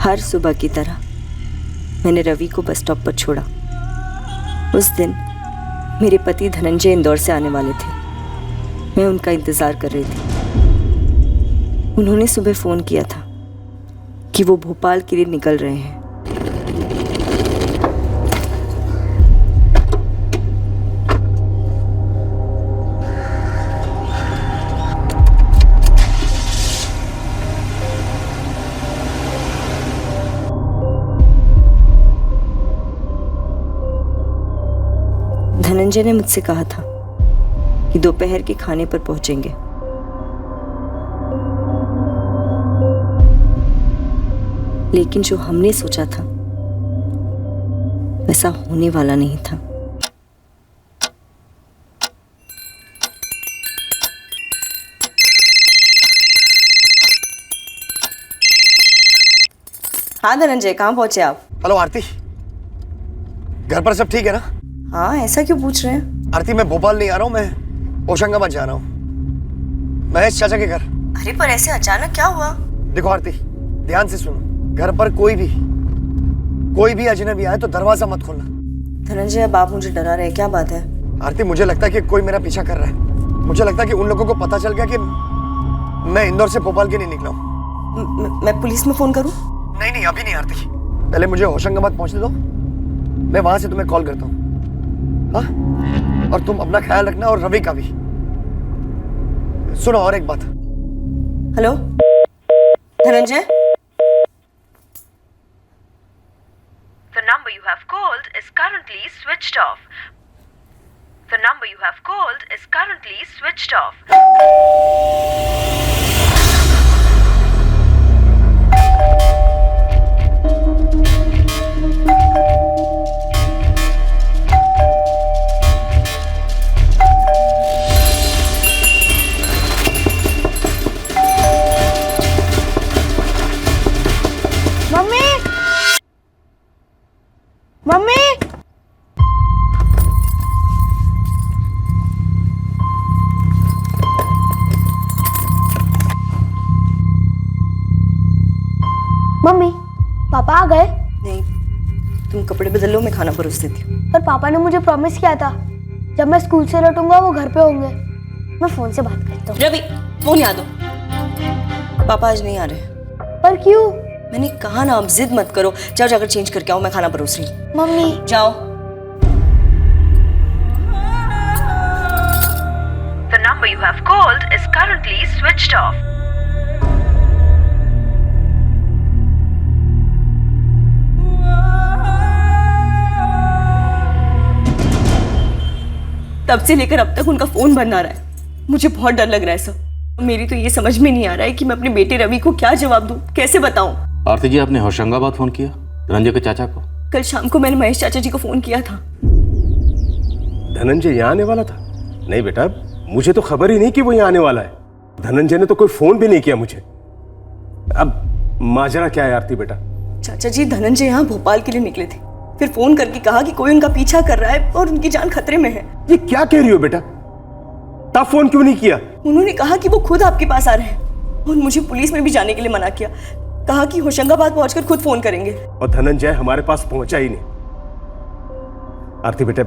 हर सुबह की तरह मैंने रवि को बस स्टॉप पर छोड़ा। उस दिन मेरे पति धनंजय इंदौर से आने वाले थे। मैं उनका इंतज़ार कर रही थी। उन्होंने सुबह फ़ोन किया था कि वो भोपाल के लिए निकल रहे हैं। धनंजय ने मुझसे कहा था कि दोपहर के खाने पर पहुंचेंगे। लेकिन जो हमने सोचा था वैसा होने वाला नहीं था। हाँ धनंजय, कहाँ पहुंचे आप? हेलो आरती, घर पर सब ठीक है ना? हाँ, ऐसा क्यों पूछ रहे हैं? आरती, मैं भोपाल नहीं आ रहा हूँ, मैं होशंगाबाद जा रहा हूँ, महेश चाचा के घर। अरे पर ऐसे अचानक क्या हुआ? देखो आरती, ध्यान से सुनो, घर पर कोई भी अजनबी आए तो दरवाजा मत खोलना। धनंजय, अब आप मुझे डरा रहे हैं, क्या बात है? आरती, मुझे लगता है कि कोई मेरा पीछा कर रहा है। मुझे लगता है कि उन लोगों को पता चल गया कि मैं इंदौर से भोपाल के लिए निकला हूँ। मैं पुलिस में फोन करूँ? नहीं, अभी नहीं आरती, पहले मुझे होशंगाबाद पहुँचने दो, मैं वहां से तुम्हें कॉल करता हूँ। हाँ, और तुम अपना ख्याल रखना और रवि का भी। सुनो और एक बात। Hello Dhananjay, The number you have called is currently switched off. The number you have called is currently switched off. Mummy, mummy, mummy, पापा आ गए? नहीं, तुम कपड़े बदल लो, मैं खाना परोस देती हूँ। पर पापा ने मुझे प्रॉमिस किया था जब मैं स्कूल से लौटूंगा वो घर पे होंगे। मैं फोन से बात करता हूँ। रवि, फोन याद दो। पापा आज नहीं आ रहे। पर क्यों? मैंने कहा ना, अब जिद मत करो। जाओ, जाकर चेंज करके आओ, मैं खाना परोस रही हूँ। मम्मी, जाओ। The number you have called is currently switched off. तब से लेकर अब तक उनका फोन बंद आ रहा है। मुझे बहुत डर लग रहा है सर। मेरी तो ये समझ में नहीं आ रहा है कि मैं अपने बेटे रवि को क्या जवाब दूं, कैसे बताऊं। आरती जी, आपने होशंगाबाद फोन किया धनंजय के चाचा को? कल शाम को मैंने महेश चाचा जी को फोन किया था। धनंजय यहाँ आने वाला था? नहीं बेटा, मुझे तो खबर ही नहीं कि वो यहाँ आने वाला है। धनंजय ने तो कोई फोन भी नहीं किया मुझे। अब माजरा क्या है आरती बेटा? चाचा जी, धनंजय यहाँ भोपाल के लिए निकले थे, फिर फोन करके कहा कि कोई उनका पीछा कर रहा है और उनकी जान खतरे में है। ये क्या कह रही हो बेटा? तब फोन क्यों नहीं किया? उन्होंने कहा कि वो खुद आपके पास आ रहे हैं और मुझे पुलिस में भी जाने के लिए मना किया। कहा कि होशंगाबाद पहुंचकर खुद फोन करेंगे। और धनंजय हमारे पास पहुंचा ही नहीं। आरती बेटा,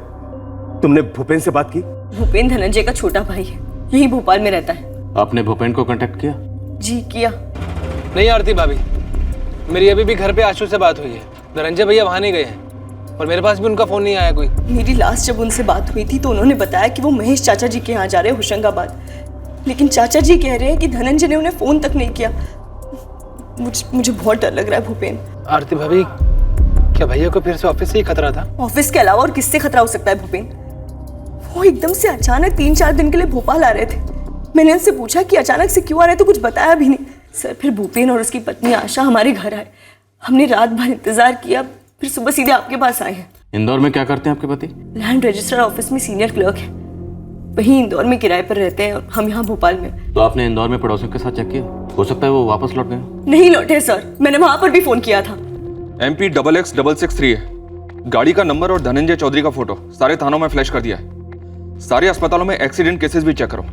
तुमने भूपेन से बात की? भूपेन धनंजय का छोटा भाई है, यही भोपाल में रहता है। आपने भूपेन को कांटेक्ट किया? जी किया। नहीं आरती भाभी, मेरी अभी भी घर पे आशु से बात हुई है। धनंजय भैया वहां नहीं गए हैं और मेरे पास भी उनका फोन नहीं आया कोई। मेरी लास्ट जब उनसे बात हुई थी तो उन्होंने बताया कि वो महेश चाचा जी के यहाँ जा रहे हैं होशंगाबाद, लेकिन चाचा जी कह रहे हैं कि धनंजय ने उन्हें फोन तक नहीं किया। मुझे बहुत डर लग रहा है भूपेन। आरती भाभी, क्या भैया को फिर से ऑफिस से ही खतरा था? ऑफिस के अलावा और किससे खतरा हो सकता है भूपेन? वो एकदम से अचानक 3-4 दिन के लिए भोपाल आ रहे थे। मैंने उनसे पूछा कि अचानक से क्यों आ रहे, तो कुछ बताया भी नहीं। सर, फिर भूपेन और उसकी पत्नी आशा हमारे घर आए। हमने रात भर इंतजार किया, फिर सुबह सीधे आपके पास आए हैं। इंदौर में क्या करते हैं आपके पति? लैंड रजिस्ट्रार ऑफिस में सीनियर क्लर्क है, वहीं इंदौर में किराए पर रहते हैं, हम यहाँ भोपाल में। तो आपने इंदौर में पड़ोसियों के साथ चेक किया? हो सकता है वो वापस लौट गए। नहीं लौटे सर, मैंने वहां पर भी फोन किया था। MP XX663 है गाड़ी का नंबर और धनंजय चौधरी का फोटो सारे थानों में फ्लैश कर दिया है। सारे अस्पतालों में एक्सीडेंट केसेस भी चेक करो।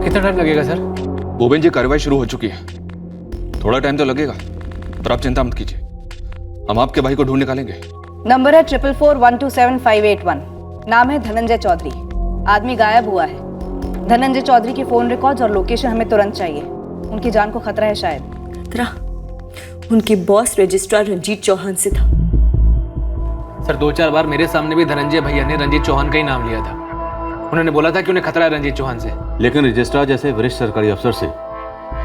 कितना टाइम लगेगा सर? भूपेन जी, कार्रवाई शुरू हो चुकी है, थोड़ा टाइम तो लगेगा। और आप चिंता मत कीजिए, हम आपके भाई को ढूंढ निकालेंगे। नंबर है 4441277581। नाम है धनंजय चौधरी। आदमी गायब हुआ है। धनंजय चौधरी के फोन रिकॉर्ड्स और लोकेशन हमें तुरंत चाहिए। उनकी जान को खतरा है शायद। खतरा? उनके बॉस रजिस्ट्रार रंजीत चौहान से था। सर 2-4 बार मेरे सामने भी धनंजय भैया ने रंजीत चौहान का ही नाम लिया था। उन्होंने बोला था कि उन्हें खतरा है रंजीत चौहान से। लेकिन रजिस्ट्रार जैसे वरिष्ठ सरकारी अफसर से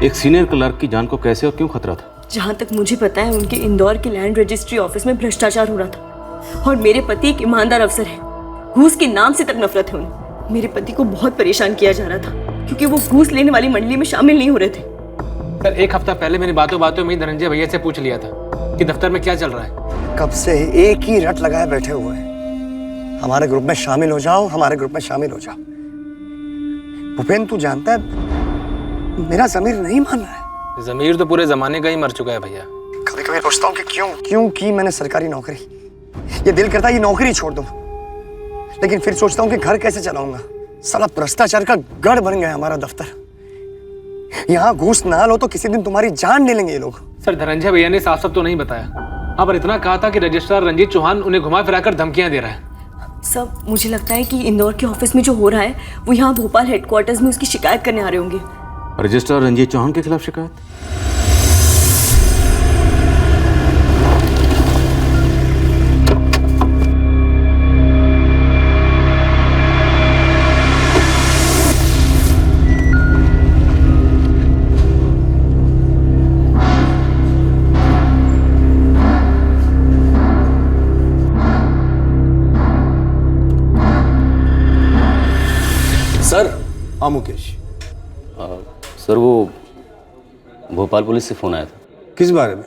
एक सीनियर क्लर्क की जान को कैसे और क्यों खतरा था? जहाँ तक मुझे पता है उनके इंदौर के लैंड रजिस्ट्री ऑफिस में भ्रष्टाचार हो रहा था और मेरे पति एक ईमानदार अफसर है। घूस के नाम से तक नफरत है उन्हें। मेरे पति को बहुत परेशान किया जा रहा था क्योंकि वो घूस लेने वाली मंडली में शामिल नहीं हो रहे थे। सर 1 हफ्ता पहले मैंने बातों में ही धनंजय भैया से पूछ लिया था कि दफ्तर में क्या चल रहा है। कब से एक ही रट लगाए बैठे हुए हैं, हमारे ग्रुप में शामिल हो जाओ, हमारे ग्रुप में शामिल हो जाओ। भूपेन तू जानता है मेरा ज़मीर नहीं मान रहा है। ज़मीर तो पूरे जमाने का ही मर चुका है भैया। कभी कभी सोचता हूँ कि क्यों की मैंने सरकारी नौकरी। ये दिल करता है ये नौकरी छोड़ दूं, लेकिन फिर सोचता हूँ कि घर कैसे चलाऊंगा। साला भ्रष्टाचार का गढ़ बन गया हमारा दफ्तर। यहाँ घूस ना लो तो किसी दिन तुम्हारी जान ले लेंगे ये लोग। सर धनंजय भैया ने साफ तो नहीं बताया। हाँ, पर इतना कहा था कि रजिस्ट्रार रंजीत चौहान उन्हें घुमा फिराकर धमकियां दे रहा है। सब मुझे लगता है कि इंदौर के ऑफिस में जो हो रहा है वो यहाँ भोपाल हेडक्वार्टर्स में उसकी शिकायत करने आ रहे होंगे। रजिस्ट्रार रंजीत चौहान के खिलाफ शिकायत? सर। हाँ मुकेश। सर वो भोपाल पुलिस से फ़ोन आया था। किस बारे में?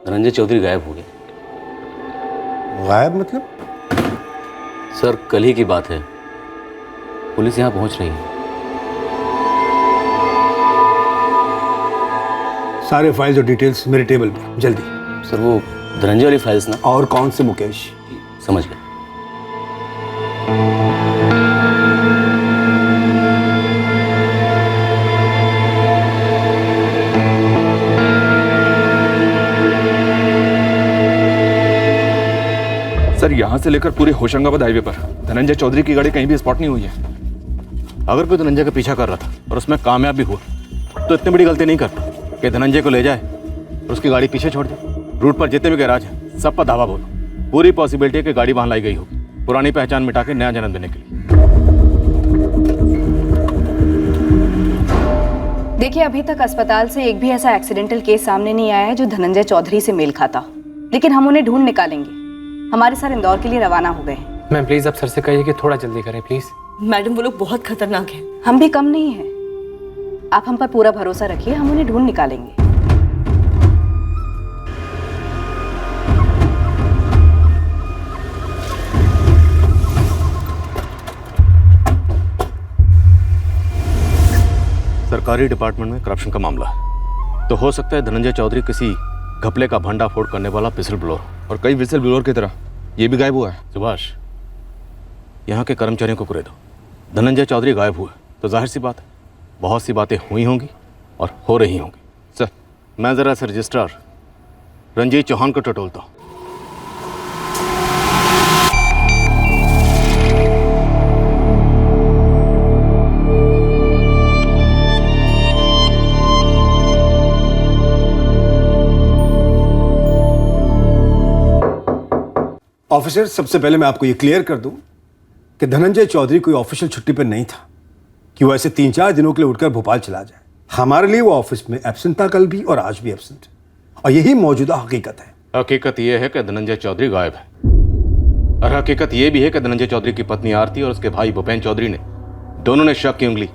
धनंजय चौधरी गायब हो गए। गायब मतलब? सर कल ही की बात है, पुलिस यहाँ पहुँच रही है। सारे फाइल्स और डिटेल्स मेरे टेबल पे जल्दी। सर वो धनंजय वाली फाइल्स ना? और कौन से मुकेश? समझ गए। सर यहाँ से लेकर पूरे होशंगाबाद हाईवे पर धनंजय चौधरी की गाड़ी कहीं भी स्पॉट नहीं हुई है। अगर कोई धनंजय का पीछा कर रहा था और उसमें कामयाब भी हुआ तो इतनी बड़ी गलती नहीं करता कि धनंजय को ले जाए और उसकी गाड़ी पीछे छोड़ दे। रूट पर जितने भी गैराज हैं सब पर धावा बोलो। पूरी पॉसिबिलिटी है कि गाड़ी वहाँ लाई गई होगी, पुरानी पहचान मिटा के नया जन्म देने के लिए। देखिए अभी तक अस्पताल से एक भी ऐसा एक्सीडेंटल केस सामने नहीं आया है जो धनंजय चौधरी से मेल खाता, लेकिन हम उन्हें ढूंढ निकालेंगे। हमारे सर इंदौर के लिए रवाना हो गए। मैम प्लीज आप सर से कहिए कि थोड़ा जल्दी करें प्लीज। मैडम वो लोग बहुत खतरनाक हैं। हम भी कम नहीं हैं। आप हम पर पूरा भरोसा रखिए, हम उन्हें ढूंढ निकालेंगे। सरकारी डिपार्टमेंट में करप्शन का मामला है तो हो सकता है धनंजय चौधरी किसी घपले का भंडाफोड़ करने वाला विसल ब्लोअर, और कई विसल ब्लोअर की तरह ये भी गायब हुआ है। सुभाष यहाँ के कर्मचारियों को कुरे दो। धनंजय चौधरी गायब हुआ तो जाहिर सी बात है बहुत सी बातें हुई होंगी और हो रही होंगी। सर मैं ज़रा से रजिस्ट्रार रंजीत चौहान को टटोलता हूँ। ऑफिसर सबसे पहले मैं आपको ये क्लियर कर दूं कि धनंजय चौधरी कोई ऑफिशियल छुट्टी पर नहीं था कि वो ऐसे 3-4 दिनों के लिए उठकर भोपाल चला जाए। हमारे लिए वो ऑफिस में एब्सेंट था, कल भी और आज भी एब्सेंट, और यही मौजूदा हकीकत है। हकीकत यह है कि धनंजय चौधरी गायब है और हकीकत यह भी है कि धनंजय चौधरी की पत्नी आरती और उसके भाई भूपेन चौधरी ने दोनों ने शक की उंगली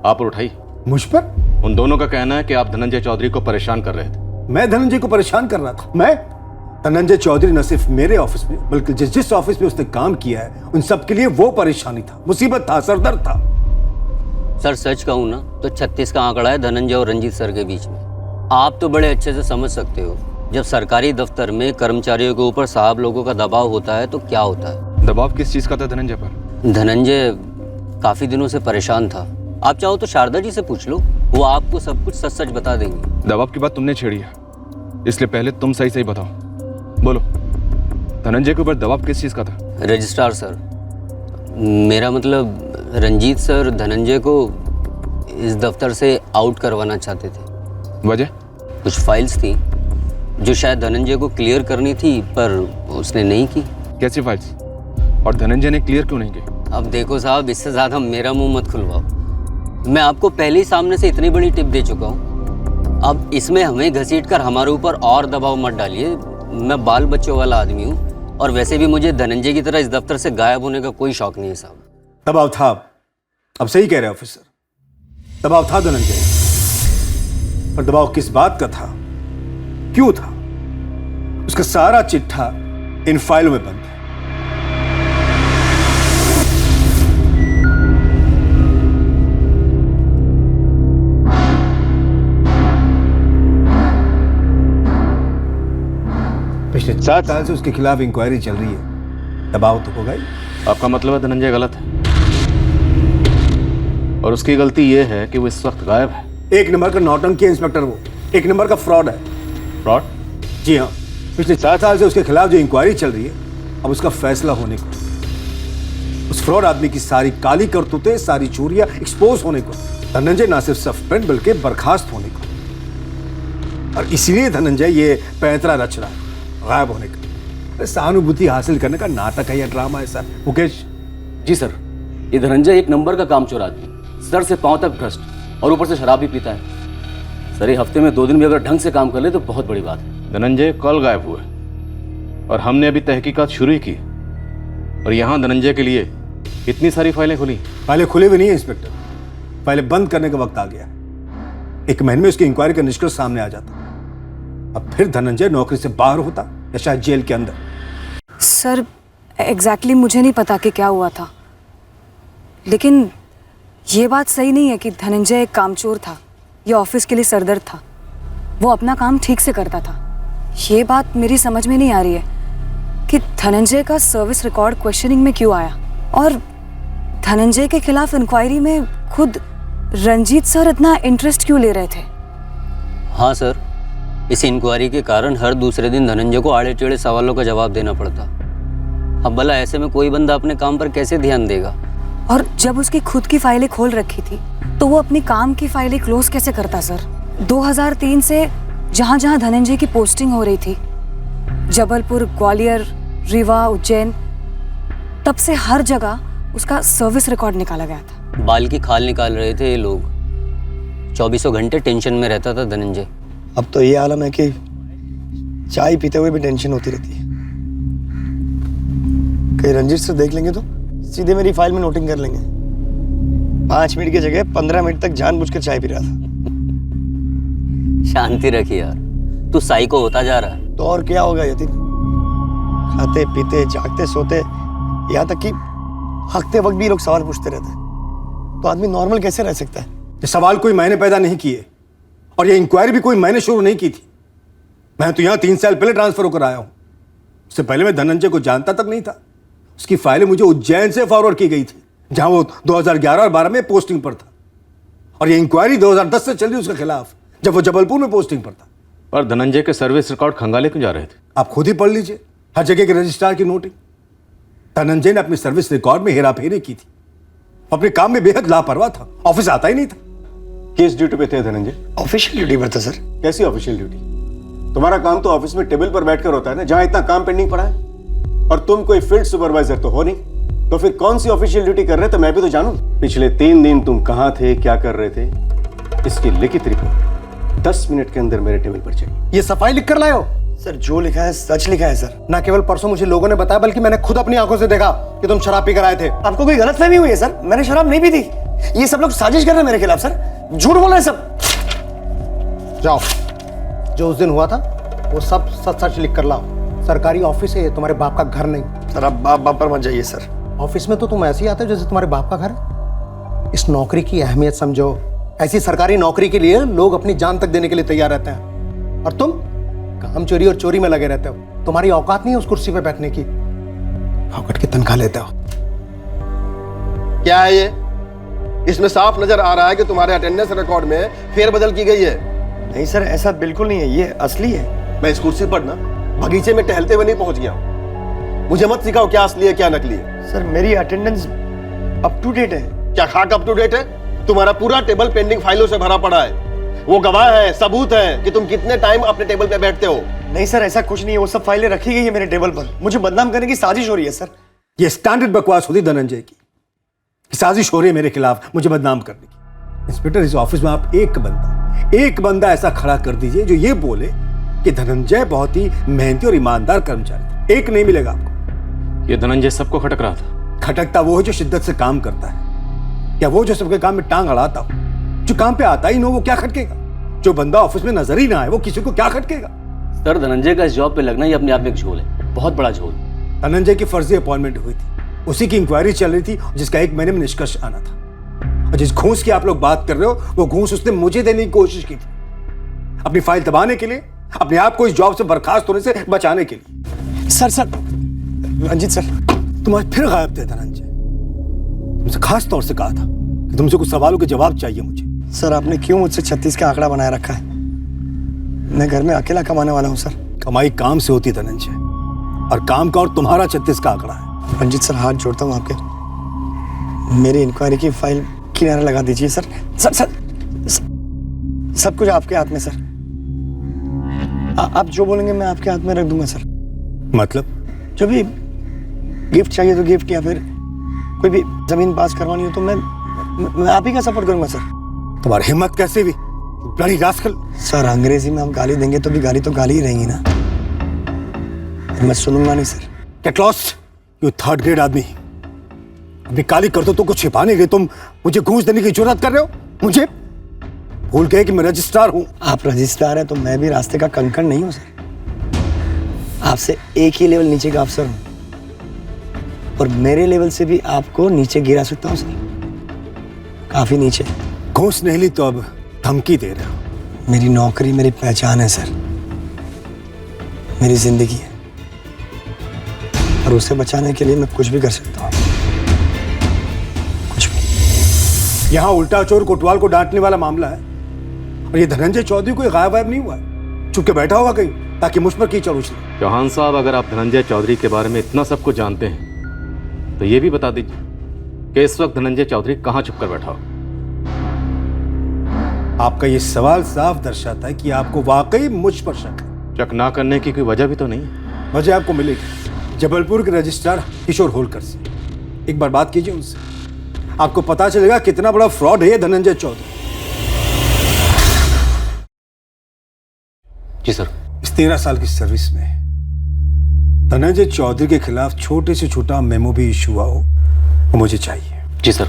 आप पर उठाई। मुझ पर? उन दोनों का कहना है कि आप धनंजय चौधरी को परेशान कर रहे थे। मैं धनंजय को परेशान कर रहा था? मैं? धनंजय चौधरी न सिर्फ मेरे ऑफिस में बल्कि जिस ऑफिस में उसने काम किया है उन सब के लिए वो परेशानी था, मुसीबत था, सरदर्द था। सर सच कहूँ ना तो 36 का आंकड़ा है धनंजय और रंजीत सर के बीच में। आप तो बड़े अच्छे से समझ सकते हो जब सरकारी दफ्तर में कर्मचारियों के ऊपर साहब लोगों का दबाव होता है तो क्या होता है। दबाव किस चीज का था धनंजय पर? धनंजय काफी दिनों से परेशान था। आप चाहो तो शारदा जी से पूछ लो, वो आपको सब कुछ सच सच बता देंगी। दबाव की बात तुमने छेड़ी है, इसलिए पहले तुम सही सही बताओ, बोलो धनंजय के ऊपर दबाव किस चीज़ का था? रजिस्ट्रार सर, मेरा मतलब रंजीत सर धनंजय को इस दफ्तर से आउट करवाना चाहते थे। वजह? कुछ फाइल्स थी जो शायद धनंजय को क्लियर करनी थी, पर उसने नहीं की। कैसी फाइल्स? और धनंजय ने क्लियर क्यों नहीं की? अब देखो साहब, इससे ज़्यादा मेरा मुंह मत खुलवाओ। मैं आपको पहले ही सामने से इतनी बड़ी टिप दे चुका हूँ। अब इसमें हमें घसीट कर हमारे ऊपर और दबाव मत डालिए। मैं बाल बच्चों वाला आदमी हूँ, और वैसे भी मुझे धनंजय की तरह इस दफ्तर से गायब होने का कोई शौक नहीं है साहब। दबाव था। अब सही कह रहे हैं ऑफिसर, दबाव था धनंजय, पर दबाव किस बात का था, क्यों था, उसका सारा चिट्ठा इन फाइलों में बंद है। पिछले 4 साल से उसके खिलाफ इंक्वायरी चल रही है, दबाव तो होगा ही। आपका मतलब है धनंजय गलत है, और उसकी गलती यह है कि वो इस वक्त गायब है। एक नंबर का नौटंकी है इंस्पेक्टर, वो एक नंबर का फ्रॉड है। फ्रॉड? जी हाँ, पिछले 4 साल से उसके खिलाफ जो इंक्वायरी चल रही है, अब उसका फैसला होने को, उस फ्रॉड आदमी की सारी काली करतूतें, सारी चोरियां एक्सपोज होने को, धनंजय ना सिर्फ सस्पेंड बल्कि बर्खास्त होने को। और इसलिए धनंजय ये पैंतरा रच रहा है गायब होने का। सहानुभूति हासिल करने का नाटक है या ड्रामा है सर। मुकेश जी सर, ये धनंजय एक नंबर का कामचोर आदमी, सर से पांव तक भ्रष्ट, और ऊपर से शराब भी पीता है। सर, ये हफ्ते में 2 दिन भी अगर ढंग से काम कर ले तो बहुत बड़ी बात है। धनंजय कल गायब हुए, और हमने अभी तहकीकात शुरू ही की, और यहाँ धनंजय के लिए इतनी सारी फाइलें खुली। फाइलें खुली भी नहीं है इंस्पेक्टर, फाइलें बंद करने का वक्त आ गया। 1 महीने में उसकी इंक्वायरी का निष्कर्ष सामने आ जाता, अब फिर धनंजय नौकरी से बाहर होता या शायद जेल के अंदर। सर, एग्जैक्टली मुझे नहीं पता कि क्या हुआ था, लेकिन ये बात सही नहीं है कि धनंजय एक कामचोर था या ऑफिस के लिए सरदर्द था। वो अपना काम ठीक से करता था। ये बात मेरी समझ में नहीं आ रही है कि धनंजय का सर्विस रिकॉर्ड क्वेश्चनिंग में क्यों आया, और धनंजय के खिलाफ इंक्वायरी में खुद रंजीत सर इतना इंटरेस्ट क्यों ले रहे थे। हाँ सर, इस इंक्वायरी के कारण हर दूसरे दिन धनंजय को आड़े टेढ़े सवालों का जवाब देना पड़ता। अब भला ऐसे में कोई बंदा अपने काम पर कैसे ध्यान देगा। और जब उसकी खुद की फाइलें खोल रखी थी तो वो अपनी काम की फाइलें क्लोज कैसे करता सर। 2003 से जहाँ जहाँ धनंजय की पोस्टिंग हो रही थी, जबलपुर, ग्वालियर, रीवा, उज्जैन, तब से हर जगह उसका सर्विस रिकॉर्ड निकाला गया था। बाल की खाल निकाल रहे थे ये लोग। 24 घंटे टेंशन में रहता था धनंजय। अब तो ये आलम है कि चाय पीते हुए भी टेंशन होती रहती है। कहीं रंजीत से देख लेंगे तो सीधे मेरी फाइल में नोटिंग कर लेंगे। 5 मिनट की जगह 15 मिनट तक जानबूझकर चाय पी रहा था। शांति रखिए यार, तू साइको होता जा रहा है। तो और क्या होगा यतीन, खाते पीते जागते सोते, यहाँ तक कि हकते वक्त भी लोग सवाल पूछते रहते हैं, तो आदमी नॉर्मल कैसे रह सकता है। ये सवाल कोई मैंने पैदा नहीं किए, और ये इंक्वायरी भी कोई मैंने शुरू नहीं की थी। मैं तो यहाँ 3 साल पहले ट्रांसफर होकर आया हूँ। उससे पहले मैं धनंजय को जानता तक नहीं था। उसकी फाइलें मुझे उज्जैन से फॉरवर्ड की गई थी, जहां वो 2011 और 12 में पोस्टिंग पर था, और ये इंक्वायरी 2010 से चल रही उसके खिलाफ, जब वो जबलपुर में पोस्टिंग पर था। पर धनंजय के सर्विस रिकॉर्ड खंगाले क्यों जा रहे थे? आप खुद ही पढ़ लीजिए हर जगह के रजिस्ट्रार की नोटिंग। धनंजय ने अपने सर्विस रिकॉर्ड में हेराफेरी की थी, अपने काम में बेहद लापरवाह था, ऑफिस आता ही नहीं था। किस ड्यूटी पे थे धनंजय? ऑफिशियल ड्यूटी पर था सर। कैसी ऑफिशियल ड्यूटी? तुम्हारा काम तो ऑफिस में टेबल पर बैठकर होता है ना, जहां इतना काम पेंडिंग पड़ा है। और तुम कोई फील्ड सुपरवाइजर तो हो नहीं, तो फिर कौन सी ऑफिशियल ड्यूटी कर रहे थे मैं भी तो जानूं। पिछले 3 दिन तुम कहां थे, क्या कर रहे थे, इसकी लिखित रिपोर्ट 10 मिनट के अंदर मेरे टेबल पर चाहिए। ये सफाई लिख कर लाए हो? सर जो लिखा है सच लिखा है सर। ना केवल परसों मुझे लोगों ने बताया, बल्कि मैंने खुद अपनी आंखों से देखा कि तुम शराब पीकर आए थे। आपको कोई गलतफहमी हुई है सर, मैंने शराब नहीं पी थी। ये सब लोग साजिश कर रहे हैं मेरे खिलाफ सर, झूठ बोल रहे हैं सब। जाओ, जो उस दिन हुआ था वो सब सच सच लिख कर लाओ। सरकारी ऑफिस है, तुम्हारे बाप का घर नहीं। सर आप बाप पर मत जाइए सर। ऑफिस में तो तुम ऐसे ही आते हो जैसे तुम्हारे बाप का घर है। इस नौकरी की अहमियत समझो। ऐसी सरकारी नौकरी के लिए लोग अपनी जान तक देने के लिए तैयार रहते हैं, और तुम काम चोरी और चोरी में लगे रहते हो। तुम्हारी औकात नहीं है उस कुर्सी पे बैठने की, औकात की तनख्वाह लेते हो। क्या है ये? इसमें साफ नजर आ रहा है कि तुम्हारे अटेंडेंस रिकॉर्ड में फेरबदल की गई है। नहीं सर, ऐसा बिल्कुल नहीं है, ये असली है। मैं इस कुर्सी पर ना बगीचे में टहलते हुए नहीं पहुंच गया हूं। मुझे मत सिखाओ क्या असली है क्या नकली है। सर मेरी अटेंडेंस अप टू डेट है। क्या खाक अप टू डेट है? तुम्हारा पूरा टेबल पेंडिंग फाइलों से भरा पड़ा है। वो गवाह है, सबूत है कि तुम कितने टाइम अपने टेबल पे बैठते हो। नहीं सर, ऐसा कुछ नहीं है। वो सब फाइलें रखी गई है मेरे टेबल पर। मुझे बदनाम करने की साजिश हो रही है सर। ये स्टैंडर्ड बकवास होती धनंजय की, साजिश हो रही है मेरे खिलाफ मुझे बदनाम करने की। इंस्पेक्टर, इस ऑफिस में आप एक बंदा ऐसा खड़ा कर दीजिए जो ये बोले कि धनंजय बहुत ही मेहनती और ईमानदार कर्मचारी था। एक नहीं मिलेगा आपको। ये धनंजय सबको खटक रहा था। खटकता वो है जो शिद्दत से काम करता है, या वो जो सबके काम में टांग अड़ाता हो? जो काम पे आता ही ना वो क्या खटकेगा? जो बंदा ऑफिस में नजर ही ना आए वो किसी को क्या खटकेगा? सर, धनंजय का इस जॉब पे लगना ही अपने आप में एक झोल है, बहुत बड़ा झोल। धनंजय की फर्जी अपॉइंटमेंट हुई थी, उसी की इंक्वायरी चल रही थी जिसका 1 महीने में निष्कर्ष आना था। और जिस घूस की आप लोग बात कर रहे हो वो घूस उसने मुझे देने की कोशिश की थी, अपनी फाइल दबाने के लिए, अपने आप को इस जॉब से बर्खास्त होने से बचाने के लिए। सर रंजीत सर, तुम आज फिर गायब थे धनंजय। तुमसे खास तौर से कहा था कि तुमसे कुछ सवालों के जवाब चाहिए मुझे। सर आपने क्यों मुझसे 36 का आंकड़ा बनाए रखा है? मैं घर में अकेला कमाने वाला हूँ सर। कमाई काम से होती धनंजय, और काम का और तुम्हारा 36 का आंकड़ा है। रंजीत सर हाथ जोड़ता हूँ आपके, मेरी इंक्वायरी की फाइल किनारे लगा दीजिए सर। सब कुछ आपके हाथ में सर। आप जो बोलेंगे मैं आपके हाथ में रख दूंगा सर। मतलब? जो भी गिफ्ट चाहिए तो गिफ्ट, या फिर कोई भी जमीन पास करवानी हो तो मैं आप ही का सपोर्ट करूंगा सर। तुम्हारी हिम्मत कैसे भी ब्लडी रास्कल। सर अंग्रेजी में आप गाली देंगे तो भी गाली तो गाली ही रहेंगी ना। मैं सुनूंगा नहीं sir. Get lost you third grade आदमी। अपनी काली करतूतों को छिपाने के तुम मुझे घूस देने की जुर्रत कर रहे हो? मुझे भूल गए कि मैं रजिस्ट्रार हूं। आप रजिस्ट्रार हैं तो मैं भी रास्ते का कंकड़ नहीं हूं सर। आपसे एक ही लेवल नीचे का अफसर हूं, और मेरे लेवल से भी आपको नीचे गिरा सकता हूं सर, काफी नीचे। घूस नहीं ली तो अब धमकी दे रहे हो? मेरी नौकरी मेरी पहचान है सर, मेरी जिंदगी है, और उसे बचाने के लिए मैं कुछ भी कर सकता हूँ, कुछ भी। यहाँ उल्टा चोर कोतवाल को डांटने वाला मामला है, और ये धनंजय चौधरी कोई गायब वायब नहीं हुआ है, चुप के बैठा होगा कहीं ताकि मुझ पर कीचड़ उछले। चौहान साहब, अगर आप धनंजय चौधरी के बारे में इतना सब कुछ जानते हैं तो ये भी बता दीजिए कि इस वक्त धनंजय चौधरी कहाँ छुप कर बैठा हो? आपका ये सवाल साफ दर्शाता है कि आपको वाकई मुझ पर शक है। शक ना करने की कोई वजह भी तो नहीं है। वजह आपको मिलेगी जबलपुर के रजिस्ट्रार किशोर होलकर से। एक बार बात कीजिए उनसे, आपको पता चलेगा कितना बड़ा फ्रॉड है ये धनंजय चौधरी। जी सर। इस 13 साल की सर्विस में धनंजय चौधरी के खिलाफ छोटे से छोटा मेमो भी इशू हुआ हो वो मुझे चाहिए। जी सर।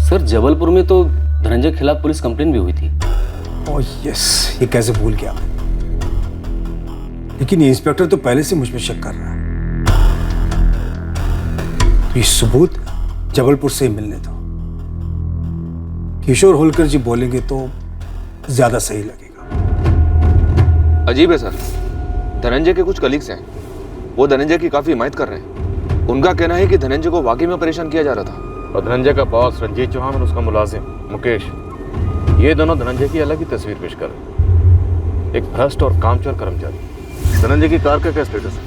सर, जबलपुर में तो धनंजय के खिलाफ पुलिस कंप्लेन भी हुई थी। ओह यस, ये कैसे भूल गया, लेकिन ये इंस्पेक्टर तो पहले से मुझ पर शक कर रहा है। तो ये सबूत जबलपुर से मिलने दो। किशोर होलकर जी बोलेंगे तो ज्यादा सही लगेगा। अजीब है सर, धनंजय के कुछ कलीग्स हैं, वो धनंजय की काफी हिमायत कर रहे हैं। उनका कहना है कि धनंजय को वाकई में परेशान किया जा रहा था, और धनंजय का बॉस रंजीत चौहान और उसका मुलाजिम मुकेश, ये दोनों धनंजय की अलग ही तस्वीर पेश कर रहे हैं। एक भ्रष्ट और कामचोर कर्मचारी। धनंजय की कार का क्या स्टेटस है?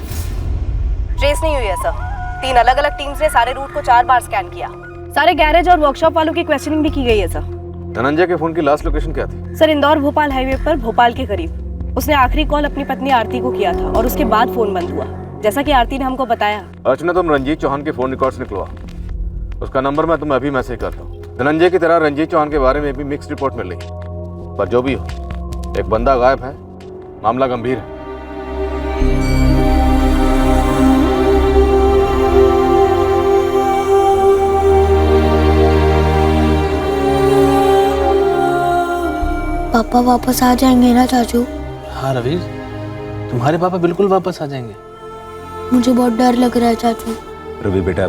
ट्रेस नहीं हुई है सर। 3 अलग अलग टीम्स ने सारे रूट को 4 बार स्कैन किया। सारे गैरेज और वर्कशॉप वालों की क्वेश्चनिंग भी की गई है सर। धनंजय के फोन की लास्ट लोकेशन क्या थी? सर, इंदौर भोपाल हाईवे पर भोपाल के करीब। उसने आखिरी कॉल अपनी पत्नी आरती को किया था और उसके बाद फोन बंद हुआ, जैसा कि आरती ने हमको बताया। अर्चना, तुम रंजीत चौहान के फोन रिकॉर्ड्स निकलवा, उसका नंबर मैं तुम्हें अभी मैसेज करता हूँ। धनंजय की तरह रंजीत चौहान के बारे में भी मिक्स्ड रिपोर्ट मिल रही है, पर जो भी हो, एक बंदा गायब है, मामला गंभीर है। पापा वापस आ जाएंगे ना चाचू? हाँ रवि, तुम्हारे पापा बिल्कुल वापस आ जाएंगे। मुझे बहुत डर लग रहा है चाचू। रवि बेटा,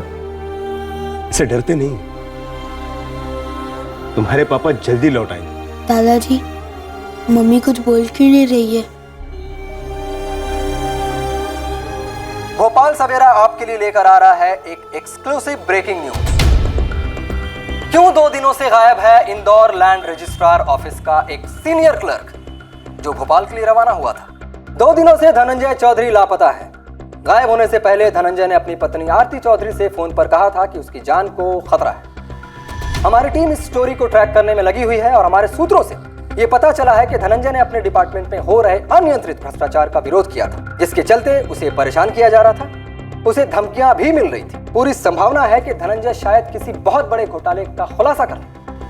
इसे डरते नहीं, तुम्हारे पापा जल्दी लौट आएंगे। दादाजी, मम्मी कुछ बोल क्यों नहीं रही है? भोपाल सवेरा आपके लिए लेकर आ रहा है एक एक्सक्लूसिव ब्रेकिंग न्यूज। क्यों 2 दिनों से गायब है इंदौर लैंड रजिस्ट्रार ऑफिस का एक सीनियर क्लर्क जो भोपाल के लिए रवाना हुआ था? 2 दिनों से धनंजय चौधरी लापता है। गायब होने से पहले धनंजय ने अपनी पत्नी आरती चौधरी से फोन पर कहा था कि उसकी जान को खतरा है। हमारी टीम इस स्टोरी को ट्रैक करने में लगी हुई है और हमारे सूत्रों से ये पता चला है कि धनंजय ने अपने डिपार्टमेंट में हो रहे अनियंत्रित भ्रष्टाचार का विरोध किया था, जिसके चलते उसे परेशान किया जा रहा था। उसे धमकियां भी मिल रही थी। पूरी संभावना है कि धनंजय शायद किसी बहुत बड़े घोटाले का खुलासा कर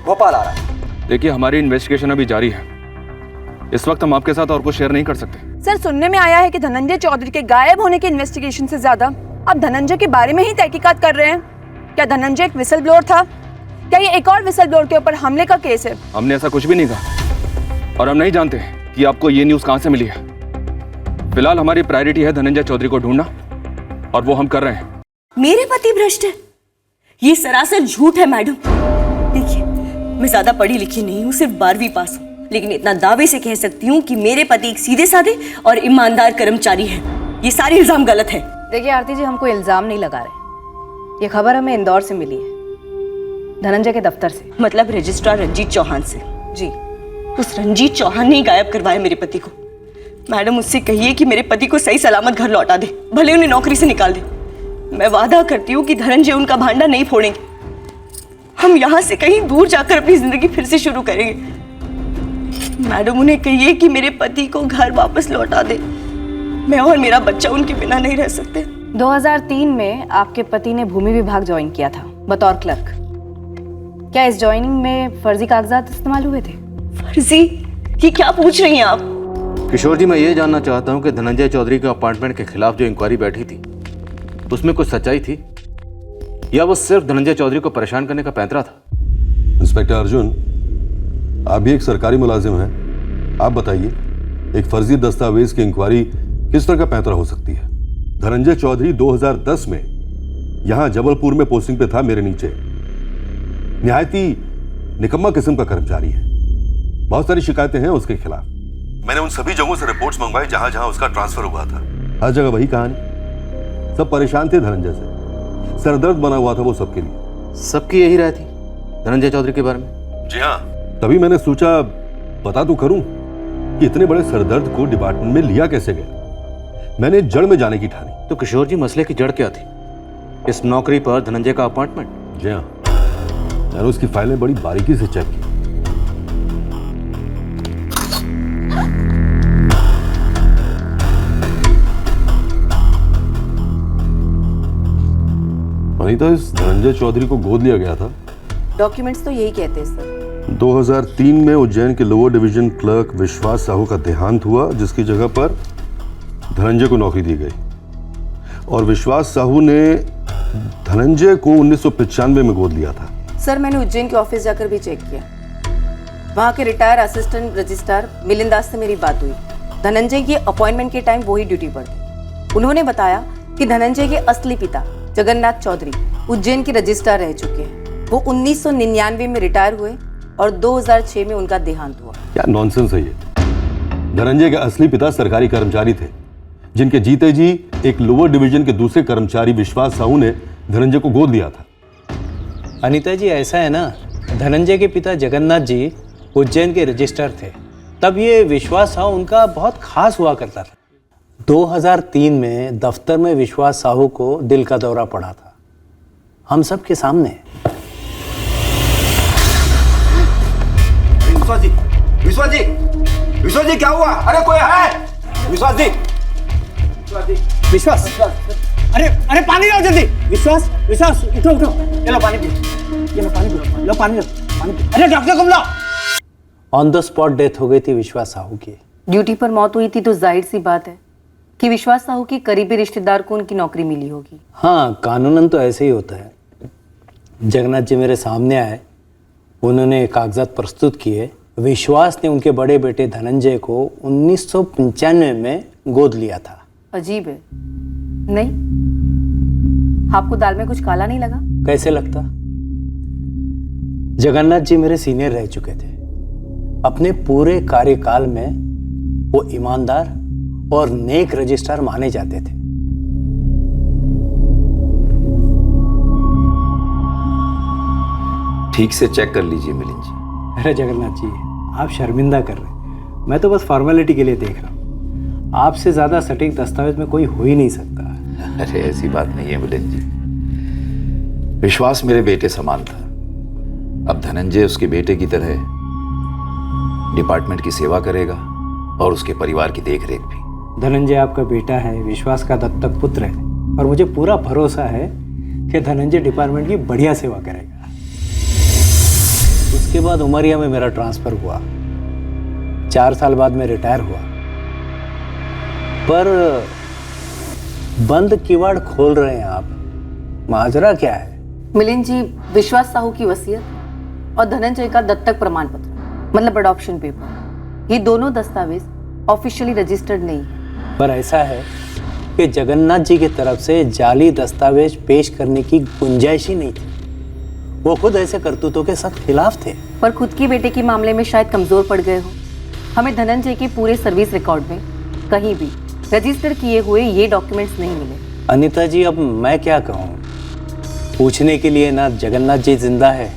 भोपाल आ रहा है। देखिए, हमारी इन्वेस्टिगेशन अभी जारी है। इस वक्त हम आपके साथ और कुछ शेयर नहीं कर सकते। सर, सुनने में आया है कि धनंजय चौधरी के गायब होने के इन्वेस्टिगेशन से ज्यादा आप धनंजय के बारे में ही तहकीकात कर रहे हैं। क्या धनंजय एक विसल ब्लोअर था? क्या ये एक और विसल ब्लोअर के ऊपर हमले का केस है? हमने ऐसा कुछ भी नहीं कहा और हम नहीं जानते कि आपको ये न्यूज़ कहां से मिली है। फिलहाल हमारी प्रायोरिटी है धनंजय चौधरी को ढूंढना और वो हम कर रहे हैं। मेरे पति भ्रष्ट है? ये सरासर झूठ है मैडम। देखिए, मैं ज्यादा पढ़ी लिखी नहीं हूँ, सिर्फ 12वीं पास हूँ, लेकिन इतना दावे से कह सकती हूँ कि मेरे पति एक सीधे साधे और ईमानदार कर्मचारी है। ये सारे इल्जाम गलत है। देखिए आरती जी, हमको इल्जाम नहीं लगा रहे। ये खबर हमें इंदौर से मिली है, धनंजय के दफ्तर से। मतलब रजिस्ट्रार रंजीत चौहान से? जी। उस रंजीत चौहान ने ही गायब करवाया मेरे पति को। मैडम, उससे कहिए कि मेरे पति को सही सलामत घर लौटा दे, भले उन्हें नौकरी से निकाल दे। मैं वादा करती हूँ कि धनंजय उनका भांडा नहीं फोड़ेंगे। हम यहाँ से कहीं दूर जाकर अपनी जिंदगी फिर से शुरू करेंगे। मैडम, उन्हें कहिए कि मेरे पति को घर वापस लौटा दे। मैं और मेरा बच्चा उनके बिना नहीं रह सकते। 2003 में आपके पति ने भूमि विभाग ज्वाइन किया था बतौर क्लर्क। क्या इस ज्वाइनिंग में फर्जी कागजात इस्तेमाल हुए थे? फर्जी? ये क्या पूछ रही हैं आप? किशोर जी, मैं ये जानना चाहता हूँ कि धनंजय चौधरी के अपार्टमेंट के खिलाफ जो इंक्वायरी बैठी थी उसमें कुछ सच्चाई थी या वो सिर्फ धनंजय चौधरी को परेशान करने का पैंतरा था? इंस्पेक्टर अर्जुन, आप भी एक सरकारी मुलाजिम हैं। आप बताइए, एक फर्जी दस्तावेज की इंक्वायरी किस तरह का पैंतरा हो सकती है? धनंजय चौधरी 2010 में यहां जबलपुर में पोस्टिंग पे था, मेरे नीचे। निहायती निकम्मा किस्म का कर्मचारी है। बहुत सारी शिकायतें हैं उसके खिलाफ। मैंने उन सभी जगहों से रिपोर्ट्स मंगवाई जहां जहां उसका ट्रांसफर हुआ था। हर जगह वही कहानी। सब परेशान थे धनंजय से, सरदर्द बना हुआ था वो सबके लिए। सबकी यही राय थी धनंजय चौधरी के बारे में? जी हाँ। तभी मैंने सोचा पता तो करूं कि इतने बड़े सरदर्द को डिपार्टमेंट में लिया कैसे गया। मैंने जड़ में जाने की ठानी। तो किशोर जी, मसले की जड़ क्या थी? इस नौकरी पर धनंजय का अपार्टमेंट? जी हाँ, मैंने उसकी फाइलें बड़ी बारीकी से चेक की। अनीता, इस धनंजय चौधरी को गोद लिया गया था। डॉक्यूमेंट्स तो यही कहते हैं सर। 2003 में उज्जैन के लोअर डिवीजन क्लर्क विश्वास साहू का देहांत हुआ, जिसकी जगह पर धनंजय को नौकरी दी गई और विश्वास साहू ने धनंजय को 1995 में गोद लिया था। सर, मैंने उज्जैन के ऑफिस जाकर भी चेक किया। वहाँ के रिटायर असिस्टेंट रजिस्ट्रार मिलिंद दास से मेरी बात हुई। धनंजय की अपॉइंटमेंट के टाइम वो ही ड्यूटी पर थे। उन्होंने बताया कि धनंजय के असली पिता जगन्नाथ चौधरी उज्जैन के रजिस्ट्रार रह चुके हैं। वो 1999 में रिटायर हुए और 2006 में उनका देहांत हुआ। क्या नॉनसेंस है ये? धनंजय के असली पिता सरकारी कर्मचारी थे, जिनके जीते जी एक लोअर डिवीजन के दूसरे कर्मचारी विश्वास साहू ने धनंजय को गोद लिया था। अनीता जी, ऐसा है ना, धनंजय के पिता जगन्नाथ जी उज्जैन के रजिस्ट्रार थे। तब ये विश्वास साहू उनका बहुत खास हुआ करता था। 2003 में दफ्तर में विश्वास साहू को दिल का दौरा पड़ा था, हम सब के सामने। विश्वास जी, विश्वास जी, विश्वास जी, क्या हुआ? अरे कोई है? विश्वास जी, विश्वास, अरे अरे पानी लाओ जल्दी। विश्वास, विश्वास, उठो उठो, ये लो पानी पियो, ये लो पानी पियो, लो पानी लो, पानी पियो। अरे डॉक्टर को बुलाओ। ऑन द स्पॉट डेथ हो गई थी विश्वास साहू की। ड्यूटी पर मौत हुई थी तो जाहिर सी बात है कि विश्वास साहू की करीबी रिश्तेदार को उनकी नौकरी मिली होगी। हाँ, कानूनन तो ऐसे ही होता है। जगन्नाथ जी मेरे सामने आए, उन्होंने कागजात प्रस्तुत किए। विश्वास ने उनके बड़े बेटे धनंजय को 1995 में गोद लिया था। अजीब है, नहीं? आपको दाल में कुछ काला नहीं लगा? कैसे लगता? जगन्नाथ जी मेरे सीनियर रह चुके थे। अपने पूरे कार्यकाल में वो ईमानदार और नेक रजिस्ट्रार माने जाते थे। ठीक से चेक कर लीजिए मिलिंद जी। अरे जगन्नाथ जी, आप शर्मिंदा कर रहे हैं। मैं तो बस फॉर्मेलिटी के लिए देख रहा हूँ। आपसे ज़्यादा सटीक दस्तावेज में कोई हो ही नहीं सकता। अरे ऐसी बात नहीं है मिलिंद जी, विश्वास मेरे बेटे समान था। अब धनंजय उसके बेटे की तरह डिपार्टमेंट की सेवा करेगा और उसके परिवार की देखरेख भी। धनंजय आपका बेटा है, विश्वास का दत्तक पुत्र है, और मुझे पूरा भरोसा है कि धनंजय डिपार्टमेंट की बढ़िया सेवा करेगा। उसके बाद उमरिया में मेरा ट्रांसफर हुआ, 4 साल बाद मैं रिटायर हुआ। पर बंद किवाड़ खोल रहे हैं आप, माजरा क्या है? मिलिंद जी, विश्वास साहू की वसीयत और धनंजय का दत्तक प्रमाण पत्र, मतलब अडॉप्शन पेपर, ये दोनों दस्तावेज ऑफिशियली रजिस्टर्ड नहीं है। पर ऐसा है कि जगन्नाथ जी की तरफ से जाली दस्तावेज पेश करने की गुंजाइश ही नहीं थी। वो खुद ऐसे करतूतों के सख्त खिलाफ थे। पर खुद की बेटे के मामले में शायद कमजोर पड़ गए हो। हमें धनंजय के पूरे सर्विस रिकॉर्ड में कहीं भी रजिस्टर किए हुए ये डॉक्यूमेंट्स नहीं मिले। अनीता जी, अब मैं क्या कहूँ? पूछने के लिए ना जगन्नाथ जी जिंदा है,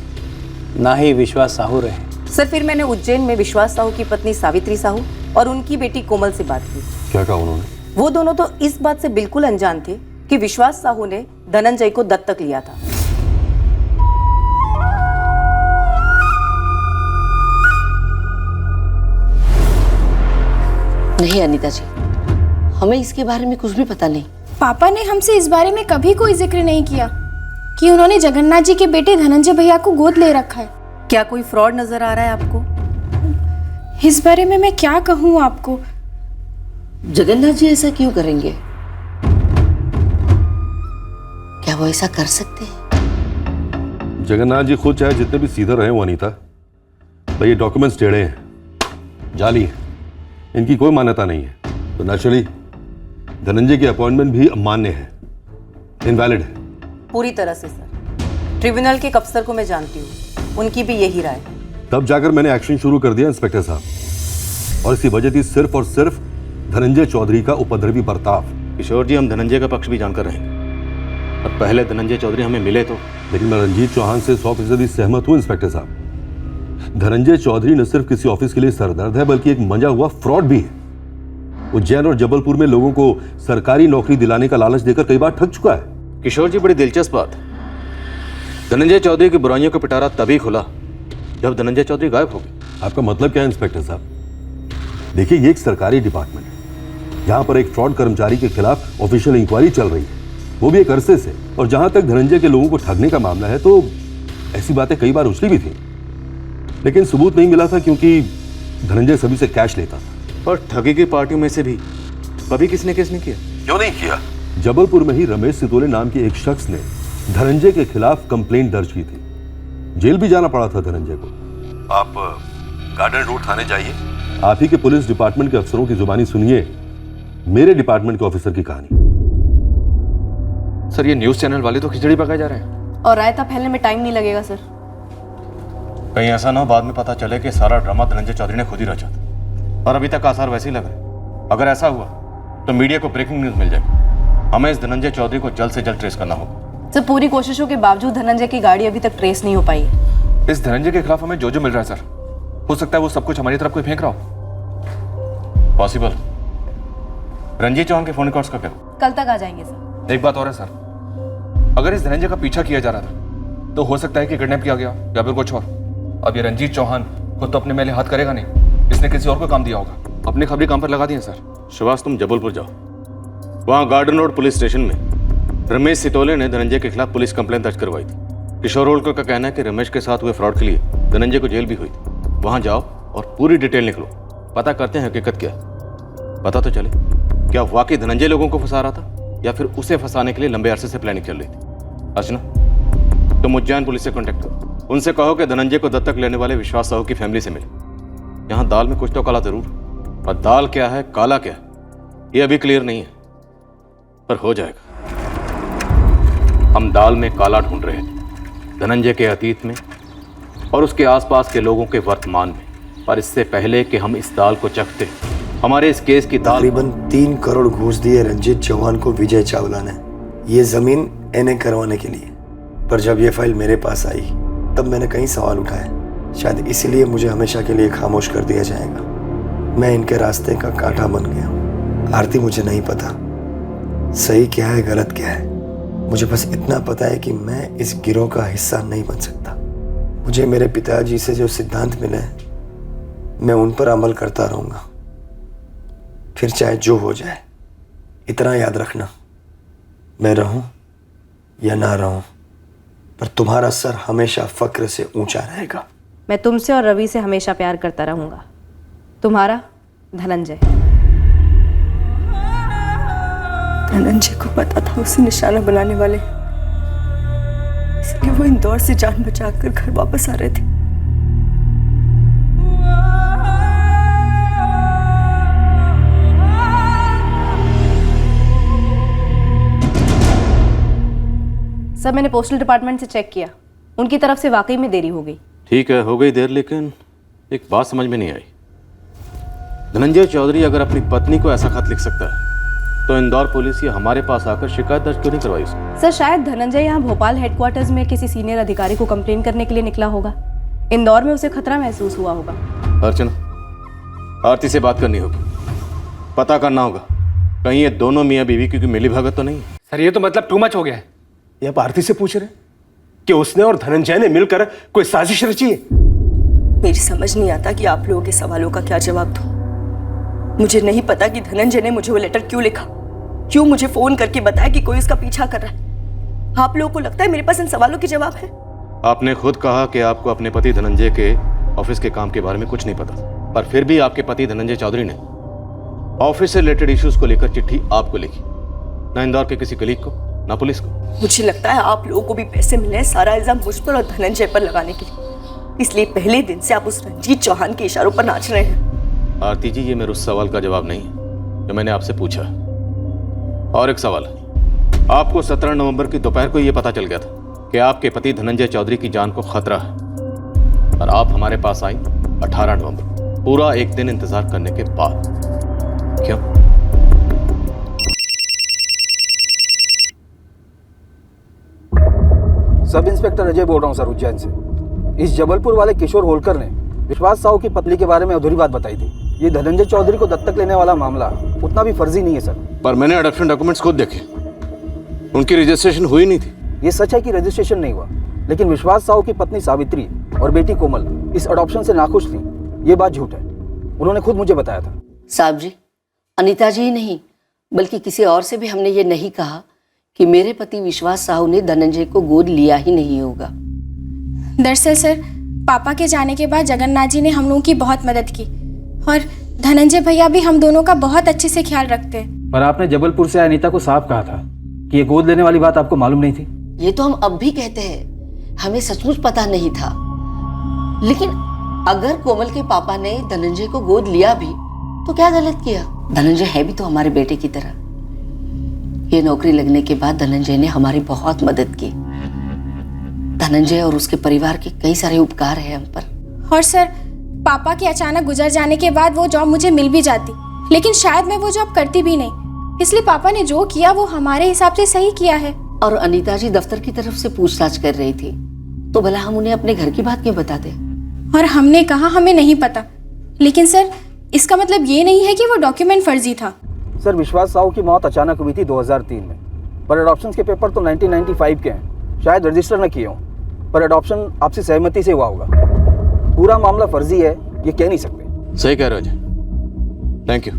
ना ही विश्वास साहू रहे। सर, फिर मैंने उज्जैन में विश्वास साहू की पत्नी सावित्री साहू और उनकी बेटी कोमल से बात की। क्या कहा उन्होंने? वो दोनों तो इस बात से बिल्कुल अनजान थे कि विश्वास साहू ने धनंजय को दत्तक लिया था। नहीं अनीता जी, हमें इसके बारे में कुछ भी पता नहीं। पापा ने हमसे इस बारे में कभी कोई जिक्र नहीं किया कि उन्होंने जगन्नाथ जी के बेटे धनंजय भैया को गोद ले रखा है। क्या कोई फ्रॉड नजर आ रहा है आपको? इस बारे में मैं क्या कहूँ आपको? जगन्नाथ जी ऐसा क्यों करेंगे? क्या वो ऐसा कर सकते हैं? जगन्नाथ जी खुद चाहे जितने भी सीधे रहे हो अनीता, भाई ये डॉक्यूमेंट्स टेढ़े हैं, जाली हैं, इनकी कोई मान्यता नहीं है। तो नेचुरली धनंजय की अपॉइंटमेंट भी अमान्य है, इनवैलिड है। पूरी तरह से सर। ट्रिब्यूनल के अफसर को मैं जानती हूँ, उनकी भी यही राय है। तब जाकर मैंने एक्शन शुरू कर दिया इंस्पेक्टर साहब, और इसकी वजह थी सिर्फ और सिर्फ धनंजय चौधरी का उपद्रवी बर्ताव। किशोर जी, हम धनंजय का पक्ष भी जानकर रहेंगे, और पहले धनंजय चौधरी हमें मिले तो। लेकिन मैं रंजीत चौहान से 100% सहमत हूँ इंस्पेक्टर साहब। धनंजय चौधरी न सिर्फ किसी ऑफिस के लिए सरदर्द है, बल्कि एक मंजा हुआ फ्रॉड भी है। उज्जैन और जबलपुर में लोगों को सरकारी नौकरी दिलाने का लालच देकर कई बार ठग चुका है। किशोर जी, बड़ी दिलचस्प बात। धनंजय चौधरी की बुराइयों का पिटारा तभी खुला जब धनंजय चौधरी गायब हो गए। आपका मतलब क्या है इंस्पेक्टर साहब? देखिए, ये एक सरकारी डिपार्टमेंट है जहां पर एक फ्रॉड कर्मचारी के खिलाफ ऑफिशियल इंक्वायरी चल रही है, वो भी एक अरसे से। और जहां तक धनंजय के लोगों को ठगने का मामला है, तो ऐसी बातें कई बार उछली भी थी, लेकिन सबूत नहीं मिला था क्योंकि धनंजय सभी से कैश लेता था। और ठगी की पार्टियों में से भी कभी किसने केस नहीं किया? क्यों नहीं किया? जबलपुर में ही रमेश सितोले नाम के एक शख्स ने धनंजय के खिलाफ कंप्लेंट दर्ज की थी। जेल भी जाना पड़ा था धनंजय को। आप गार्डन रोड थाने जाइए, आप ही के पुलिस डिपार्टमेंट के अफसरों की जुबानी सुनिए मेरे डिपार्टमेंट के ऑफिसर की कहानी। सर, ये न्यूज चैनल वाले तो खिचड़ी पकाए जा रहे हैं। और रायता फैलने में टाइम नहीं लगेगा सर। कहीं ऐसा ना हो बाद में पता चले कि सारा ड्रामा धनंजय चौधरी ने खुद ही रचा था, और अभी तक आसार वैसे ही लग रहे। अगर ऐसा हुआ तो मीडिया को ब्रेकिंग न्यूज मिल जाएगी। हमें इस धनंजय चौधरी को जल्द से जल्द ट्रेस करना होगा। सर, पूरी कोशिशों के बावजूद धनंजय की गाड़ी अभी तक ट्रेस नहीं हो पाई है। इस धनंजय के खिलाफ हमें जो मिल रहा है सर, हो सकता है वो सब कुछ हमारी तरफ कोई फेंक रहा हो। पॉसिबल। रंजीत चौहान के फोन रिकॉर्ड्स का क्या? कल तक आ जाएंगे सर। एक बात और है सर, अगर इस धनंजय का पीछा किया जा रहा था तो हो सकता है कि किडनैप किया गया या फिर कुछ और। अब ये रंजीत चौहान खुद तो अपने मेले हाथ करेगा नहीं, इसने किसी और को काम दिया होगा। अपने खबरी काम पर लगा दिए सर। सुभाष, तुम जबलपुर जाओ, वहाँ गार्डन रोड पुलिस स्टेशन में रमेश सितोले ने धनंजय के खिलाफ पुलिस कंप्लेंट दर्ज करवाई थी। किशोर होलकर का कहना है कि रमेश के साथ हुए फ्रॉड के लिए धनंजय को जेल भी हुई थी। वहाँ जाओ और पूरी डिटेल निकलो, पता करते हैं हकीकत क्या है। पता तो चले क्या वाकई धनंजय लोगों को फंसा रहा था या फिर उसे फंसाने के लिए लंबे अरसे से प्लानिंग चल रही थी। अर्चना, तुम उज्जैन पुलिस से कांटेक्ट करो, उनसे कहो कि धनंजय को दत्तक लेने वाले विश्वास साहू की फैमिली से मिले। यहाँ दाल में कुछ तो काला जरूर, और दाल क्या है काला क्या है ये अभी क्लियर नहीं है, पर हो जाएगा। हम दाल में काला ढूंढ रहे थे, धनंजय के अतीत में और उसके आसपास के लोगों के वर्तमान में। पर इससे पहले कि हम इस दाल को चखते, हमारे इस केस की दाल। तकरीबन 3 करोड़ घूस दिए रंजीत चौहान को विजय चावला ने, ये जमीन एने करवाने के लिए। पर जब ये फाइल मेरे पास आई तब मैंने कई सवाल उठाए। शायद इसीलिए मुझे हमेशा के लिए खामोश कर दिया जाएगा। मैं इनके रास्ते का कांटा बन गया हूँ। आरती, मुझे नहीं पता सही क्या है गलत क्या है। मुझे बस इतना पता है कि मैं इस गिरोह का हिस्सा नहीं बन सकता। मुझे मेरे पिताजी से जो सिद्धांत मिले मैं उन पर अमल करता रहूंगा, फिर चाहे जो हो जाए। इतना याद रखना, मैं रहूं या ना रहूं, पर तुम्हारा सर हमेशा फक्र से ऊंचा रहेगा। मैं तुमसे और रवि से हमेशा प्यार करता रहूंगा। तुम्हारा धनंजय। धनंजय को पता था उसे निशाना बनाने वाले, इसलिए वो इंदौर से जान बचाकर घर वापस आ रहे थे। सर, मैंने पोस्टल डिपार्टमेंट से चेक किया, उनकी तरफ से वाकई में देरी हो गई। ठीक है, हो गई देर, लेकिन एक बात समझ में नहीं आई। धनंजय चौधरी अगर अपनी पत्नी को ऐसा खत लिख सकता है तो इंदौर पुलिस ये हमारे पास आकर शिकायत दर्ज क्यों नहीं करवाई उसको? सर, शायद धनंजय यहाँ भोपाल हेडक्वार्टर्स में किसी सीनियर अधिकारी को कंप्लेन करने के लिए निकला होगा। इंदौर में उसे खतरा महसूस हुआ होगा। अर्चना, आरती से बात करनी होगी, पता करना होगा कहीं ये दोनों मियाँ बीवी की मिली भगत तो नहीं है। सर, ये तो मतलब टू मच हो गया है। ये आप आरती से पूछ रहे कि उसने और धनंजय ने मिलकर कोई साजिश रची है? मेरी समझ नहीं आता कि आप लोगों के सवालों का क्या जवाब दूं। मुझे नहीं पता कि धनंजय ने मुझे वो लेटर क्यों लिखा, क्यों मुझे फोन करके बताया कि कोई उसका पीछा कर रहा है। आप लोगों को लगता है मेरे पास इन सवालों के जवाब है? आपने खुद कहा कि आपको अपने पति धनंजय के ऑफिस के काम के बारे में कुछ नहीं पता, पर फिर भी आपके पति धनंजय चौधरी ने ऑफिस से रिलेटेड इश्यूज को लेकर चिट्ठी आपको लिखी, ना इंदौर के किसी कलीग को ना पुलिस को। मुझे लगता है आप लोगों को भी पैसे मिले हैं सारा इल्जाम मुझ पर और धनंजय पर लगाने के लिए, इसलिए पहले दिन से आप उस रंजीत चौहान के इशारों पर नाच रहे हैं। आरती जी, ये मेरे उस सवाल का जवाब नहीं है जो मैंने आपसे पूछा। और एक सवाल है, आपको 17 नवंबर की दोपहर को यह पता चल गया था कि आपके पति धनंजय चौधरी की जान को खतरा है, और आप हमारे पास आई 18 नवंबर, पूरा एक दिन इंतजार करने के बाद। क्यों? सब इंस्पेक्टर अजय बोल रहा हूँ सर, उज्जैन से। इस जबलपुर वाले किशोर होलकर ने विश्वास साहू की पत्नी के बारे में अधूरी बात बताई थी। ये धनंजय चौधरी को दत्तक लेने वाला मामला उतना भी फर्जी नहीं है सर। पर मैंने अडॉप्शन डॉक्यूमेंट्स खुद देखे, उनकी रजिस्ट्रेशन हुई नहीं थी। ये सच है कि रजिस्ट्रेशन नहीं हुआ, लेकिन विश्वास साहू की पत्नी सावित्री और बेटी कोमल इस अडॉप्शन से नाखुश थी। ये बात झूठ है, उन्होंने खुद मुझे बताया था। साहब जी, अनीता जी ही नहीं बल्कि किसी और से भी हमने ये नहीं कहा कि मेरे पति विश्वास साहू ने धनंजय को गोद लिया ही नहीं होगा। दरअसल सर, पापा के जाने के बाद जगन्नाथ जी ने हम लोगों की बहुत मदद की, और धनंजय भैया भी हम दोनों का बहुत अच्छे से ख्याल रखते हैं। पर आपने जबलपुर से अनीता को साफ कहा था कि ये गोद लेने वाली बात आपको मालूम नहीं थी। ये तो हम अब भी कहते हैं, हमें सचमुच पता नहीं था। लेकिन अगर कोमल के पापा ने धनंजय को गोद लिया भी तो क्या गलत किया? धनंजय है भी तो हमारे बेटे की तरह। ये नौकरी लगने के बाद धनंजय ने हमारी बहुत मदद की। धनंजय और उसके परिवार के कई सारे उपकार हैं हम पर। और सर, पापा के अचानक गुजर जाने के बाद वो जॉब मुझे मिल भी जाती, लेकिन शायद मैं वो जॉब करती भी नहीं। इसलिए पापा ने जो किया वो हमारे हिसाब से सही किया है। और अनीता जी दफ्तर की तरफ से पूछताछ कर रही थी, तो भला हम उन्हें अपने घर की बात क्यों बता दें? और हमने कहा हमें नहीं पता, लेकिन सर इसका मतलब ये नहीं है कि वो डॉक्यूमेंट फर्जी था। सर, विश्वास साहू की मौत अचानक हुई थी 2003 में, पर अडॉप्शन के पेपर तो 1995 के हैं। शायद रजिस्टर न किए हों, पर अडॉप्शन आपसी सहमति से हुआ होगा। पूरा मामला फर्जी है ये कह नहीं सकते। सही कह रहे हो अजय, थैंक यू।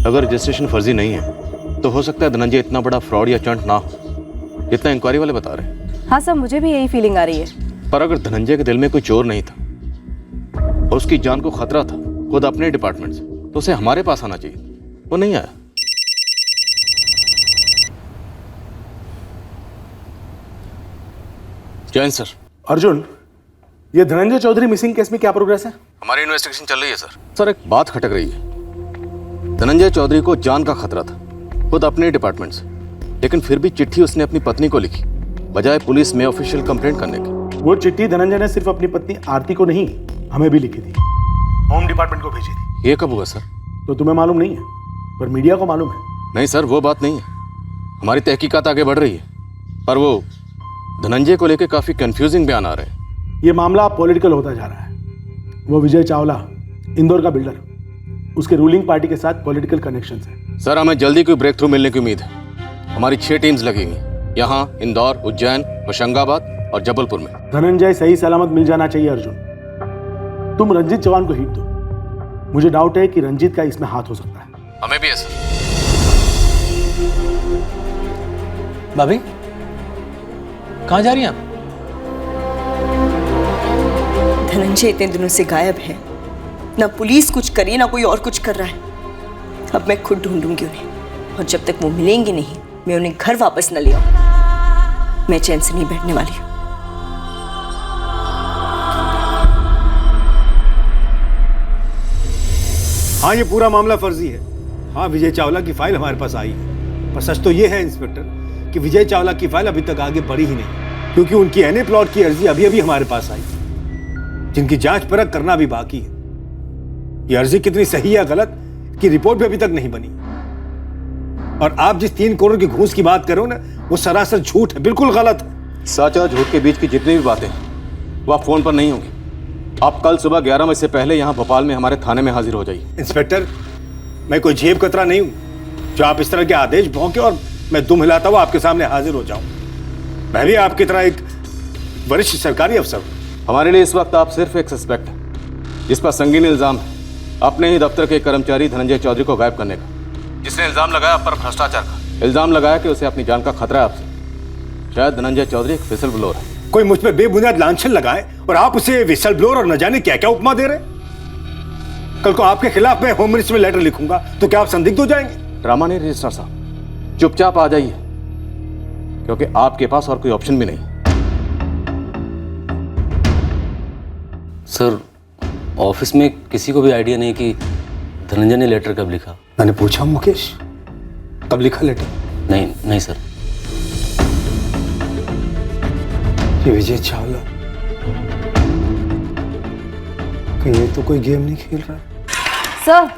अगर रजिस्ट्रेशन फर्जी नहीं है तो हो सकता है धनंजय इतना बड़ा फ्रॉड या चंट ना हो जितना इंक्वायरी वाले बता रहे हैं। हाँ सर, मुझे भी यही फीलिंग आ रही है। पर अगर धनंजय के दिल में कोई चोर नहीं था और उसकी जान को खतरा था खुद अपने डिपार्टमेंट से, तो उसे हमारे पास आना चाहिए। वो नहीं आया। जैन सर। अर्जुन, ये धनंजय चौधरी मिसिंग केस में क्या प्रोग्रेस है? हमारी इन्वेस्टिगेशन चल रही है सर। सर, एक बात खटक रही है। धनंजय चौधरी को जान का खतरा था खुद अपने डिपार्टमेंट से, लेकिन फिर भी चिट्ठी उसने अपनी पत्नी को लिखी बजाय पुलिस में ऑफिशियल कंप्लेंट करने की। वो चिट्ठी धनंजय ने सिर्फ अपनी पत्नी आरती को नहीं, हमें भी लिखी थी, होम डिपार्टमेंट को भेजी थी। ये कब हुआ सर? तो तुम्हें मालूम नहीं है, पर मीडिया को मालूम है। नहीं सर, वो बात नहीं है। हमारी तहकीकात आगे बढ़ रही है, पर वो धनंजय को लेकर काफी कंफ्यूजिंग बयान आ रहे हैं। ये मामला पॉलिटिकल होता जा रहा है। वो विजय चावला, इंदौर का बिल्डर, उसके रूलिंग पार्टी के साथ पॉलिटिकल कनेक्शन है। सर, हमें जल्दी कोई ब्रेक थ्रू मिलने की उम्मीद है। हमारी 6 टीम्स लगेंगी यहाँ, इंदौर, उज्जैन, होशंगाबाद और जबलपुर में। धनंजय सही सलामत मिल जाना चाहिए। अर्जुन, तुम रंजीत चौहान को हिट दो। मुझे डाउट है कि रंजीत का इसमें हाथ हो सकता है। हमें भी ऐसा। भाभी, कहाँ जा रही हैं आप? धनंजय इतने दिनों से गायब है। ना पुलिस कुछ करी, ना कोई और कुछ कर रहा है। अब मैं खुद ढूंढूंगी उन्हें, और जब तक वो मिलेंगे नहीं, मैं उन्हें घर वापस न ले आऊं। मैं चैन से नहीं बैठने वाली हूं। हाँ, ये पूरा मामला फर्जी है। हाँ, विजय चावला की फाइल हमारे पास आई है, पर सच तो ये है इंस्पेक्टर कि विजय चावला की फाइल अभी तक आगे बढ़ी ही नहीं, क्योंकि उनकी एनए प्लॉट की अर्जी अभी अभी हमारे पास आई, जिनकी जांच परख करना भी बाकी है। ये अर्जी कितनी सही या गलत की रिपोर्ट भी अभी तक नहीं बनी। और आप जिस 3 करोड़ की घूस की बात करो ना, वो सरासर झूठ है, बिल्कुल गलत है। सच और झूठ के बीच की जितनी भी बातें हैं वो आप फोन पर नहीं होंगी। आप कल सुबह 11 बजे से पहले यहाँ भोपाल में हमारे थाने में हाजिर हो जाइए। इंस्पेक्टर, मैं कोई जेब कतरा नहीं हूं जो आप इस तरह के आदेश भौंके और मैं दुम हिलाता हुआ आपके सामने हाजिर हो जाऊं। मैं भी आपकी तरह एक वरिष्ठ सरकारी अफसर हूं। हमारे लिए इस वक्त आप सिर्फ एक सस्पेक्ट हैं, जिस पर संगीन इल्जाम है अपने ही दफ्तर के कर्मचारी धनंजय चौधरी को गायब करने का, जिसने इल्जाम लगाया आप पर भ्रष्टाचार का। इल्जाम लगाया कि उसे अपनी जान का खतरा है आपसे। शायद धनंजय चौधरी एक विसल ब्लोअर है। कोई मुझ पर बेबुनियाद लांछन लगाए और आप उसे विसल ब्लोअर और न जाने क्या क्या उपमा दे रहे। कल को आपके खिलाफ मैं होम मिनिस्टर में लेटर लिखूंगा तो क्या आप संदिग्ध हो जाएंगे? ड्रामा नहीं रजिस्ट्रार साहब, चुपचाप आ जाइए, क्योंकि आपके पास और कोई ऑप्शन भी नहीं। सर, ऑफिस में किसी को भी आइडिया नहीं कि धनंजय ने लेटर कब लिखा। मैंने पूछा मुकेश, कब लिखा लेटर? नहीं सर। ये विजय चावला कहीं ये तो कोई गेम नहीं खेल रहा है? सर,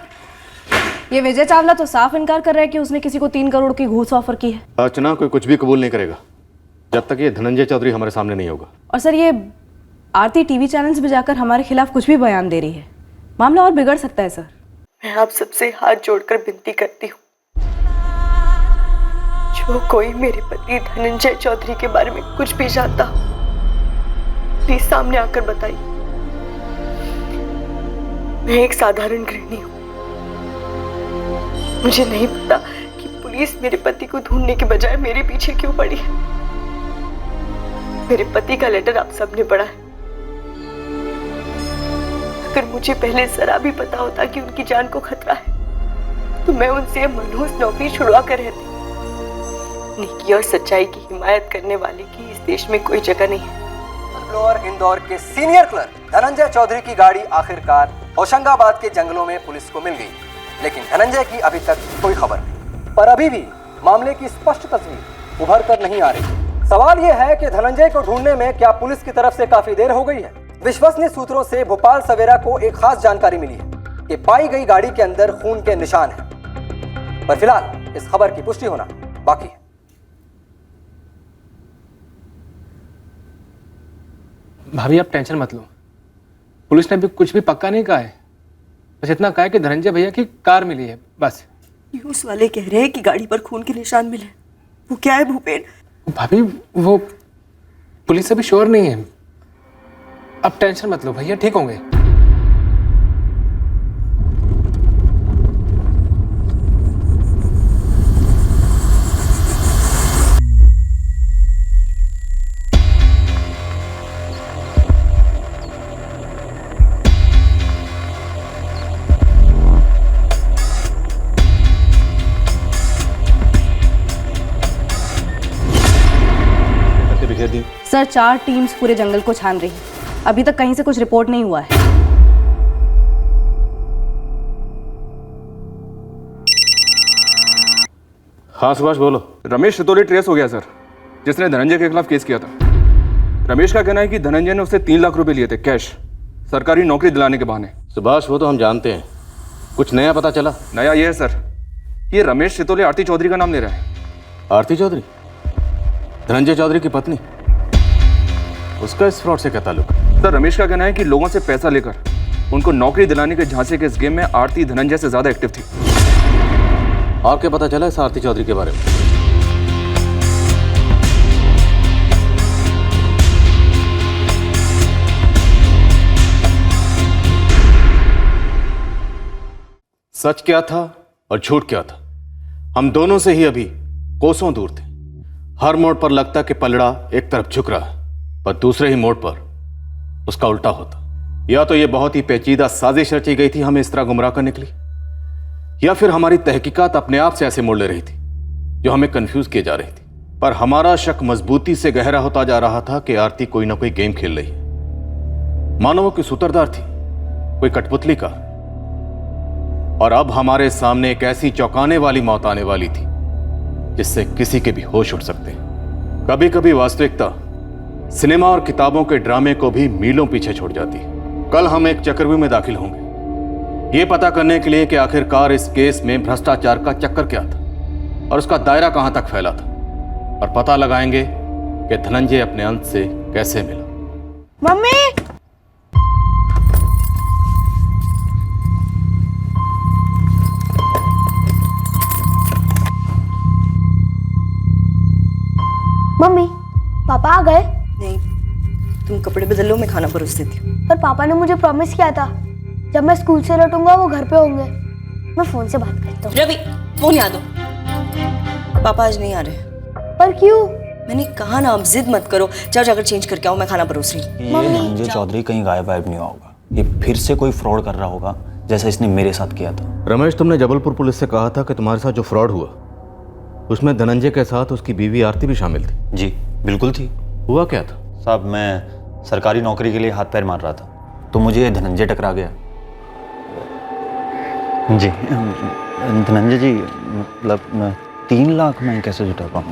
ये विजय चावला तो साफ इनकार कर रहा है कि उसने किसी को 3 करोड़ की घूस ऑफर की है। अर्चना, कोई कुछ भी कबूल नहीं करेगा जब तक ये धनंजय चौधरी हमारे सामने नहीं होगा। और सर, ये आरती टीवी चैनल्स में जाकर हमारे खिलाफ कुछ भी बयान दे रही है। मामला और बिगड़ सकता है सर। मैं आप सबसे हाथ जोड़कर विनती करती हूँ, जो कोई मेरे पति धनंजय चौधरी के बारे में कुछ भी जानता हो, प्लीज सामने आकर बताइए। मैं एक साधारण गृहिणी हूँ। मुझे नहीं पता कि पुलिस मेरे पति को ढूंढने के बजाय मेरे पीछे क्यों पड़ी है। मेरे पति का लेटर आप सबने पढ़ा है। अगर मुझे पहले जरा भी पता होता कि उनकी जान को खतरा है, तो मैं उनसे मनहूस नौकरी छुड़वा कर रहती। नेकी और सच्चाई की हिमायत करने वाले की इस देश में कोई जगह नहीं है। ब्लोअर इंदौर के सीनियर क्लर्क धनंजय चौधरी की गाड़ी आखिरकार होशंगाबाद के जंगलों में पुलिस को मिल गई, लेकिन धनंजय की अभी तक कोई खबर नहीं। पर अभी भी मामले की स्पष्ट तस्वीर उभर कर नहीं आ रही। सवाल यह है कि धनंजय को ढूंढने में क्या पुलिस की तरफ से काफी देर हो गई है? विश्वसनीय सूत्रों से भोपाल सवेरा को एक खास जानकारी मिली है कि पाई गई गाड़ी के अंदर खून के निशान हैं। पर फिलहाल इस खबर की पुष्टि होना बाकी है। भाभी, आप टेंशन मत लो। पुलिस ने अभी कुछ भी पक्का नहीं कहा है। बस इतना कहा है कि धनंजय भैया की कार मिली है, बस। न्यूज़ वाले कह रहे हैं कि गाड़ी पर खून के निशान मिले। वो क्या है भूपेन? भाभी, वो पुलिस अभी श्योर नहीं है। अब टेंशन मत लो, भैया ठीक होंगे। सर, 4 टीम्स पूरे जंगल को छान रही है। अभी तक कहीं से कुछ रिपोर्ट नहीं हुआ है। हाँ सुभाष, बोलो। रमेश सितोले ट्रेस हो गया सर, जिसने धनंजय के खिलाफ केस किया था। रमेश का कहना है कि धनंजय ने उससे 3 लाख रुपए लिए थे कैश, सरकारी नौकरी दिलाने के बहाने। सुभाष, वो तो हम जानते हैं। कुछ नया पता चला? नया ये है सर, ये रमेश सितोले आरती चौधरी का नाम ले रहा है। आरती चौधरी? धनंजय चौधरी की पत्नी? उसका इस फ्रॉड से क्या ताल्लुक है? सर रमेश का कहना है कि लोगों से पैसा लेकर उनको नौकरी दिलाने के झांसे के इस गेम में आरती धनंजय से ज्यादा एक्टिव थी। और क्या पता चला इस आरती चौधरी के बारे में? सच क्या था और झूठ क्या था, हम दोनों से ही अभी कोसों दूर थे। हर मोड़ पर लगता कि पलड़ा एक तरफ झुक रहा है, पर दूसरे ही मोड़ पर उसका उल्टा होता। या तो ये बहुत ही पेचीदा साजिश रची गई थी हमें इस तरह गुमराह करने के लिए, या फिर हमारी तहकीकात अपने आप से ऐसे मोड़ ले रही थी जो हमें कंफ्यूज किए जा रही थी। पर हमारा शक मजबूती से गहरा होता जा रहा था कि आरती कोई ना कोई गेम खेल रही है। मानो वो कोई सूत्रधार थी, कोई कठपुतली का। और अब हमारे सामने एक ऐसी चौंकाने वाली मौत आने वाली थी जिससे किसी के भी होश उड़ सकते हैं। कभी कभी वास्तविकता सिनेमा और किताबों के ड्रामे को भी मीलों पीछे छोड़ जाती है। कल हम एक चक्रव्यूह में दाखिल होंगे, ये पता करने के लिए कि आखिरकार इस केस में भ्रष्टाचार का चक्कर क्या था और उसका दायरा कहां तक फैला था, और पता लगाएंगे कि धनंजय अपने अंत से कैसे मिला। मम्मी, मम्मी, पापा आ गए? नहीं, तुम कपड़े बदल लो, मैं खाना परोस देती हूँ। पर पापा ने मुझे प्रॉमिस किया था जब मैं स्कूल से लौटूंगा वो घर पे होंगे। मैं फोन से बात करता हूँ। रवि, फोन याद दो। पापा आज नहीं आ रहे। पर क्यों? मैंने कहा ना, अब जिद मत करो। जाओ जाकर चेंज करके आओ, मैं खाना परोस रही हूँ। ये धनंजय चौधरी कहीं गायब नहीं हुआ होगा। ये फिर से कोई फ्रॉड कर रहा होगा जैसा इसने मेरे साथ किया था। रमेश, तुमने जबलपुर पुलिस से कहा था कि तुम्हारे साथ जो फ्रॉड हुआ उसमें धनंजय के साथ उसकी बीवी आरती भी शामिल थी। जी बिल्कुल थी। हुआ क्या था? साहब, मैं सरकारी नौकरी के लिए हाथ पैर मार रहा था तो मुझे धनंजय टकरा गया। जी धनंजय जी, मतलब 3 लाख मैं कैसे जुटा पाऊंगा?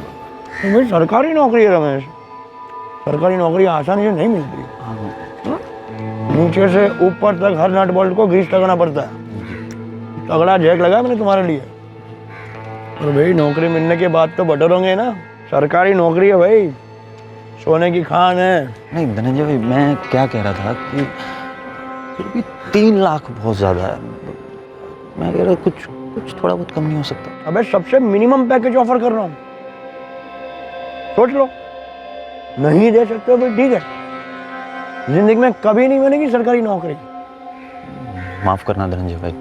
भाई सरकारी नौकरी है रमेश, सरकारी नौकरी आसानी से नहीं मिलती। नीचे से ऊपर तक हर नट बोल्ट को ग्रीस लगाना पड़ता है। तगड़ा जैक लगा मैंने तुम्हारे लिए। और भाई नौकरी मिलने के बाद तो बटर होंगे ना। सरकारी नौकरी है भाई, सोने की खान है। नहीं धनंजय भाई, मैं क्या कह रहा था कि फिर भी 3 लाख बहुत ज़्यादा है। मैं कह रहा कुछ थोड़ा बहुत कम नहीं हो सकता? अबे सबसे मिनिमम पैकेज ऑफर कर रहा हूँ, सोच लो। नहीं दे सकते हो तो ठीक है, जिंदगी में कभी नहीं मिलेगी सरकारी नौकरी। माफ़ करना धनंजय भाई,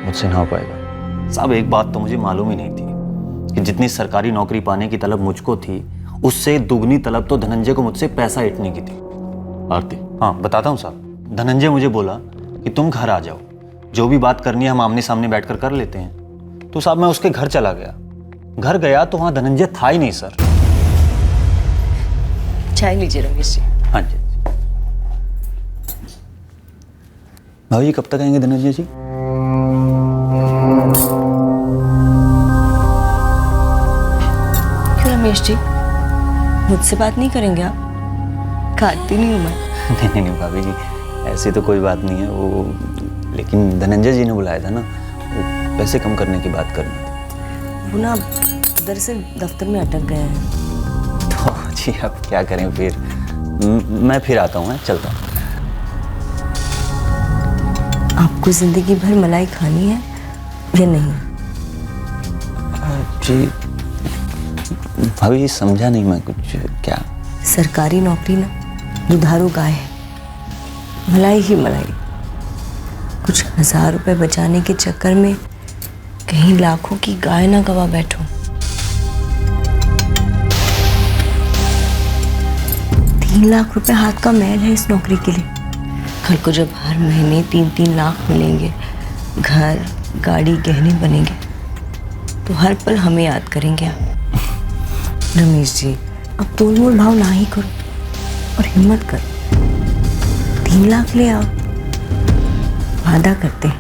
मुझसे ना हो पाएगा। साहब, एक बात तो मुझे मालूम ही नहीं थी कि जितनी सरकारी नौकरी पाने की तलब मुझको थी उससे दुगनी तलब तो धनंजय को मुझसे पैसा ऐंठने की थी। आरती? हाँ बताता हूँ साहब। धनंजय मुझे बोला कि तुम घर आ जाओ, जो भी बात करनी है हम आमने सामने बैठकर कर लेते हैं। तो साहब मैं उसके घर चला गया। घर गया तो वहाँ धनंजय था ही नहीं सर। चाय लीजिए रमेश जी। हाँ जी। भाभी जी कब तक आएंगे धनंजय जी? क्यों रमेश जी, मुझसे बात नहीं करेंगे आप? खाती नहीं हूँ मैं। नहीं भाभी जी, ऐसी तो कोई बात नहीं है वो, लेकिन धनंजय जी ने बुलाया था ना, वो पैसे कम करने की बात करनी थी। वो ना दरअसल दफ्तर में अटक गए हैं। तो जी अब क्या करें फिर, मैं फिर आता हूँ, चलता हूँ। आपको जिंदगी भर मलाई खानी है या नहीं? जी भाभी जी समझा नहीं मैं कुछ। क्या? सरकारी नौकरी ना दुधारू गाय है, मलाई ही मलाई। कुछ 1000 रुपए बचाने के चक्कर में कहीं लाखों की गाय ना गवा बैठो। 3 लाख रुपए हाथ का मैल है इस नौकरी के लिए। कल को जब हर महीने 3-3 लाख मिलेंगे, घर गाड़ी गहने बनेंगे, तो हर पल हमें याद करेंगे आप। रमेश जी, अब तोल मोल भाव ना ही करो और हिम्मत करो। 3 लाख ले आओ, वादा करते हैं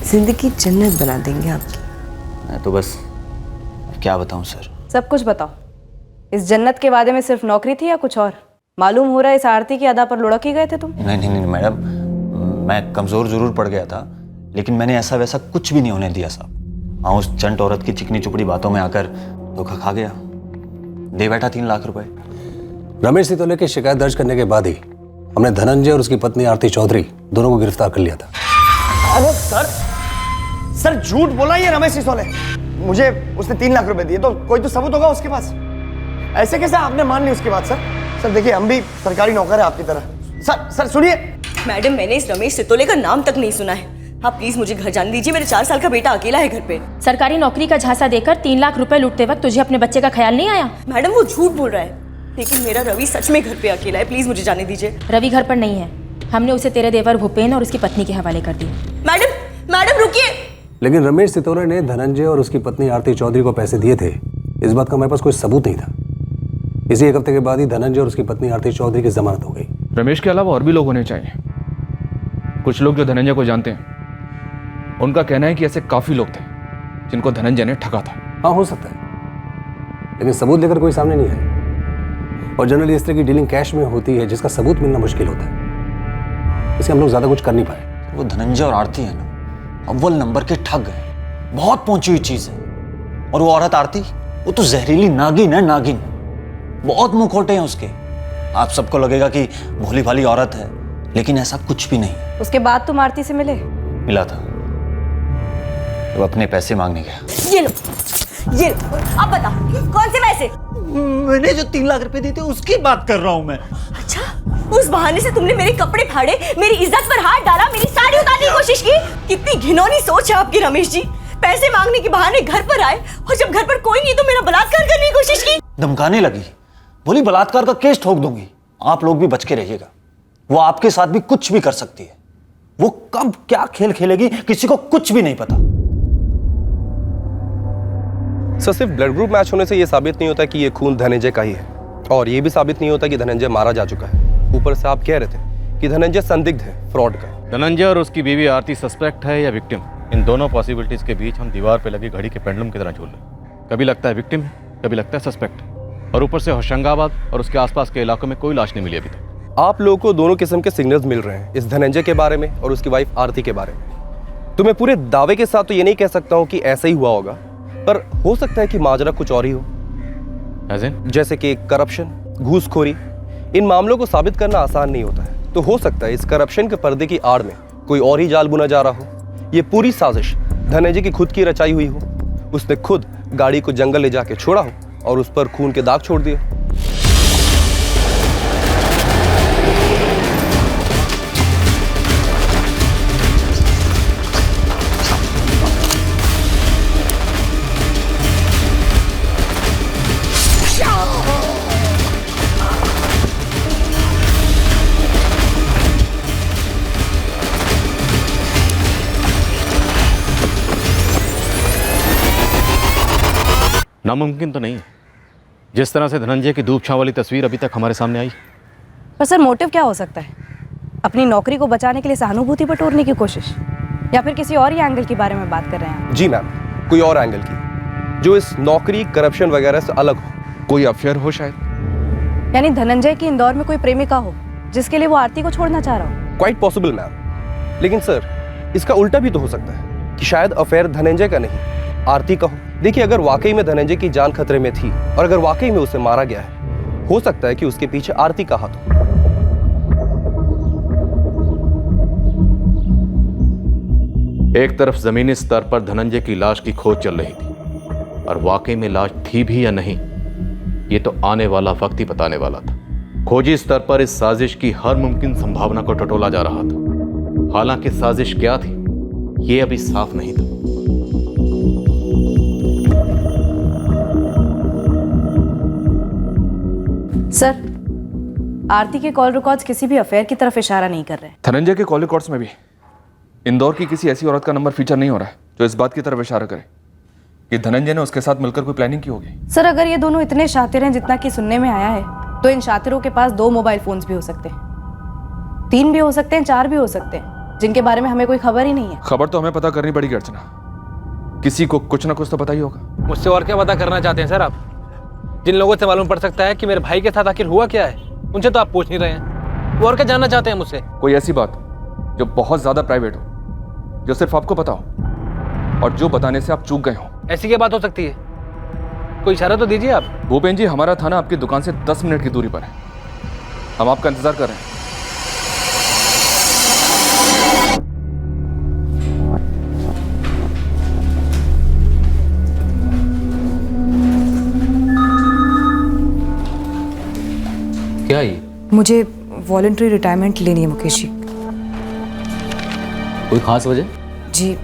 जिंदगी जन्नत बना देंगे आपकी। मैं तो बस क्या बताऊं सर। सब कुछ बताओ। इस जन्नत के वादे में सिर्फ नौकरी थी या कुछ और? मालूम हो रहा है इस आरती की अदा पर लुढ़क ही गए थे तुम। नहीं मैडम, मैं कमज़ोर ज़रूर पड़ गया था, लेकिन मैंने ऐसा वैसा कुछ भी नहीं होने दिया साहब। हाँ, उस चंट औरत की चिकनी चुपड़ी बातों में आकर धोखा खा गया, दे बैठा 3 लाख रुपए। रमेश सितौले की शिकायत दर्ज करने के बाद ही हमने धनंजय और उसकी पत्नी आरती चौधरी दोनों को गिरफ्तार कर लिया था। अरे सर झूठ बोला ये रमेश सिसोले। मुझे उसने 3 लाख रुपए दिए, तो कोई तो सबूत होगा उसके पास। ऐसे कैसे आपने मान ली उसके बाद? सर देखिए, हम भी सरकारी नौकर है आपकी तरह। सर सुनिए। मैडम, मैंने इस रमेश सितौले का नाम तक नहीं सुना है। आप प्लीज मुझे घर जाने दीजिए, मेरे 4 साल का बेटा अकेला है घर पे। सरकारी नौकरी का झांसा देकर 3 लाख रुपए लूटते वक्त तुझे अपने बच्चे का ख्याल नहीं आया? मैडम, वो झूठ बोल रहा है, लेकिन मेरा रवि सच में घर पे अकेला है। प्लीज मुझे जाने दीजिए। रवि घर पर नहीं है, हमने उसे तेरे देवर भूपेन और उसकी पत्नी के हवाले कर दिया। मैडम रुकिए। लेकिन रमेश सितौले ने धनंजय और उसकी पत्नी आरती चौधरी को पैसे दिए थे, इस बात का हमारे पास कोई सबूत नहीं था। इसी 1 हफ्ते के बाद ही धनंजय और उसकी पत्नी आरती चौधरी की जमानत हो गई। रमेश के अलावा और भी लोग होने चाहिए। कुछ लोग जो धनंजय को जानते हैं, उनका कहना है कि ऐसे काफी लोग थे जिनको धनंजय ने ठगा था। हाँ, हो सकता है, लेकिन सबूत लेकर कोई सामने नहीं आया। और जनरली इस तरह की डीलिंग कैश में होती है जिसका सबूत मिलना मुश्किल होता है, इसे हम लोग ज्यादा कुछ कर नहीं पाए। वो धनंजय और आरती है ना, अव्वल नंबर के ठग है, बहुत पहुंची हुई चीज है। और वो औरत आरती, वो तो जहरीली नागिन है, नागिन। बहुत मुखौटे हैं उसके। आप सबको लगेगा कि भोली भाली औरत है, लेकिन ऐसा कुछ भी नहीं। उसके बाद तुम आरती से मिले? मिला था, वो अपने पैसे मांगने गया। ये लो। अब बता, कौन से पैसे? मैंने जो 3 लाख रुपए दिए थे उसकी बात कर रहा हूं मैं। अच्छा, उस बहाने से तुमने मेरे कपड़े फाड़े, मेरी इज्जत पर हाथ डाला, मेरी साड़ी उतारने की कोशिश की। कितनी घिनौनी सोच है आपकी रमेश जी। पैसे मांगने के बहाने घर पर आए, और जब घर पर कोई नहीं तो मेरा बलात्कार करने की कोशिश की। धमकाने लगी, बोली बलात्कार का केस ठोक दूंगी। आप लोग भी बच के रहिएगा, वो आपके साथ भी कुछ भी कर सकती है। वो कब क्या खेल खेलेगी किसी को कुछ भी नहीं पता। सर, सिर्फ ब्लड ग्रुप मैच होने से यह साबित नहीं होता कि ये खून धनंजय का ही है, और ये भी साबित नहीं होता कि धनंजय मारा जा चुका है। ऊपर से आप कह रहे थे कि धनंजय संदिग्ध है फ्रॉड का। धनंजय और उसकी बीवी आरती सस्पेक्ट है या विक्टिम, इन दोनों पॉसिबिलिटीज के बीच हम दीवार पे लगी घड़ी के पेंडुलम की तरह झूल रहे। कभी लगता है विक्टिम, कभी लगता है सस्पेक्ट। और ऊपर से होशंगाबाद और उसके आसपास के इलाकों में कोई लाश नहीं मिली अभी तक। आप लोगों को दोनों किस्म के सिग्नल्स मिल रहे हैं, इस धनंजय के बारे में और उसकी वाइफ आरती के बारे में। तो मैं पूरे दावे के साथ तो ये नहीं कह सकता हूँ कि ऐसा ही हुआ होगा, पर हो सकता है कि माजरा कुछ और ही हो। जैसे कि करप्शन, घूसखोरी। इन मामलों को साबित करना आसान नहीं होता है, तो हो सकता है इस करप्शन के पर्दे की आड़ में कोई और ही जाल बुना जा रहा हो। ये पूरी साजिश धनंजय की खुद की रचाई हुई हो। उसने खुद गाड़ी को जंगल ले जाके छोड़ा हो और उस पर खून के दाग छोड़ दिए। नामुमकिन तो नहीं है, जिस तरह से धनंजय की धूप छांव वाली तस्वीर अभी तक हमारे सामने आई। पर सर, मोटिव क्या हो सकता है? अपनी नौकरी को बचाने के लिए सहानुभूति बटोरने की कोशिश, या फिर किसी और ही एंगल के बारे में बात कर रहे हैं? जी मैम, कोई और एंगल की, जो इस नौकरी, करप्शन वगैरह से अलग हो। कोई अफेयर हो शायद। यानी धनंजय की इंदौर में कोई प्रेमिका हो जिसके लिए वो आरती को छोड़ना चाह रहा हो? क्वाइट पॉसिबल मैम, लेकिन सर इसका उल्टा भी तो हो सकता है कि शायद अफेयर धनंजय का नहीं, आरती का हो। देखिए, अगर वाकई में धनंजय की जान खतरे में थी और अगर वाकई में उसे मारा गया है, हो सकता है कि उसके पीछे आरती का हाथ हो। एक तरफ जमीनी स्तर पर धनंजय की लाश की खोज चल रही थी, और वाकई में लाश थी भी या नहीं, ये तो आने वाला वक्त ही बताने वाला था। खोजी स्तर पर इस साजिश की हर मुमकिन संभावना को टटोला जा रहा था। हालांकि साजिश क्या थी, ये अभी साफ नहीं था। सर, आरती के कॉल रिकॉर्ड्स किसी भी अफेयर की तरफ इशारा नहीं कर रहे। धनंजय के कॉल रिकॉर्ड्स में भी इंदौर की किसी ऐसी औरत का नंबर फीचर नहीं हो रहा है जो इस बात की तरफ इशारा करे कि धनंजय ने उसके साथ मिलकर कोई प्लानिंग की होगी। सर, अगर ये दोनों इतने शातिर हैं जितना कि सुनने में आया है, तो इन शातिरों के पास 2 मोबाइल फोन्स भी हो सकते हैं, 3 भी हो सकते हैं, 4 भी हो सकते हैं, जिनके बारे में हमें कोई खबर ही नहीं है। खबर तो हमें पता करनी पड़ेगी अर्चना, किसी को कुछ ना कुछ तो पता ही होगा। मुझसे और क्या पता करना चाहते हैं सर आप? जिन लोगों से मालूम पड़ सकता है कि मेरे भाई के साथ आखिर हुआ क्या है, उनसे तो आप पूछ नहीं रहे हैं। वो और क्या जानना चाहते हैं मुझसे? कोई ऐसी बात जो बहुत ज्यादा प्राइवेट हो, जो सिर्फ आपको पता हो, और जो बताने से आप चूक गए हो। ऐसी क्या बात हो सकती है? कोई इशारा तो दीजिए आप। भूपेन जी, हमारा थाना आपकी दुकान से 10 मिनट की दूरी पर है। हम आपका इंतजार कर रहे हैं। क्या ये? मुझे वॉलंटरी रिटायरमेंट लेनी है मुकेश जी। कोई खास वजह? जी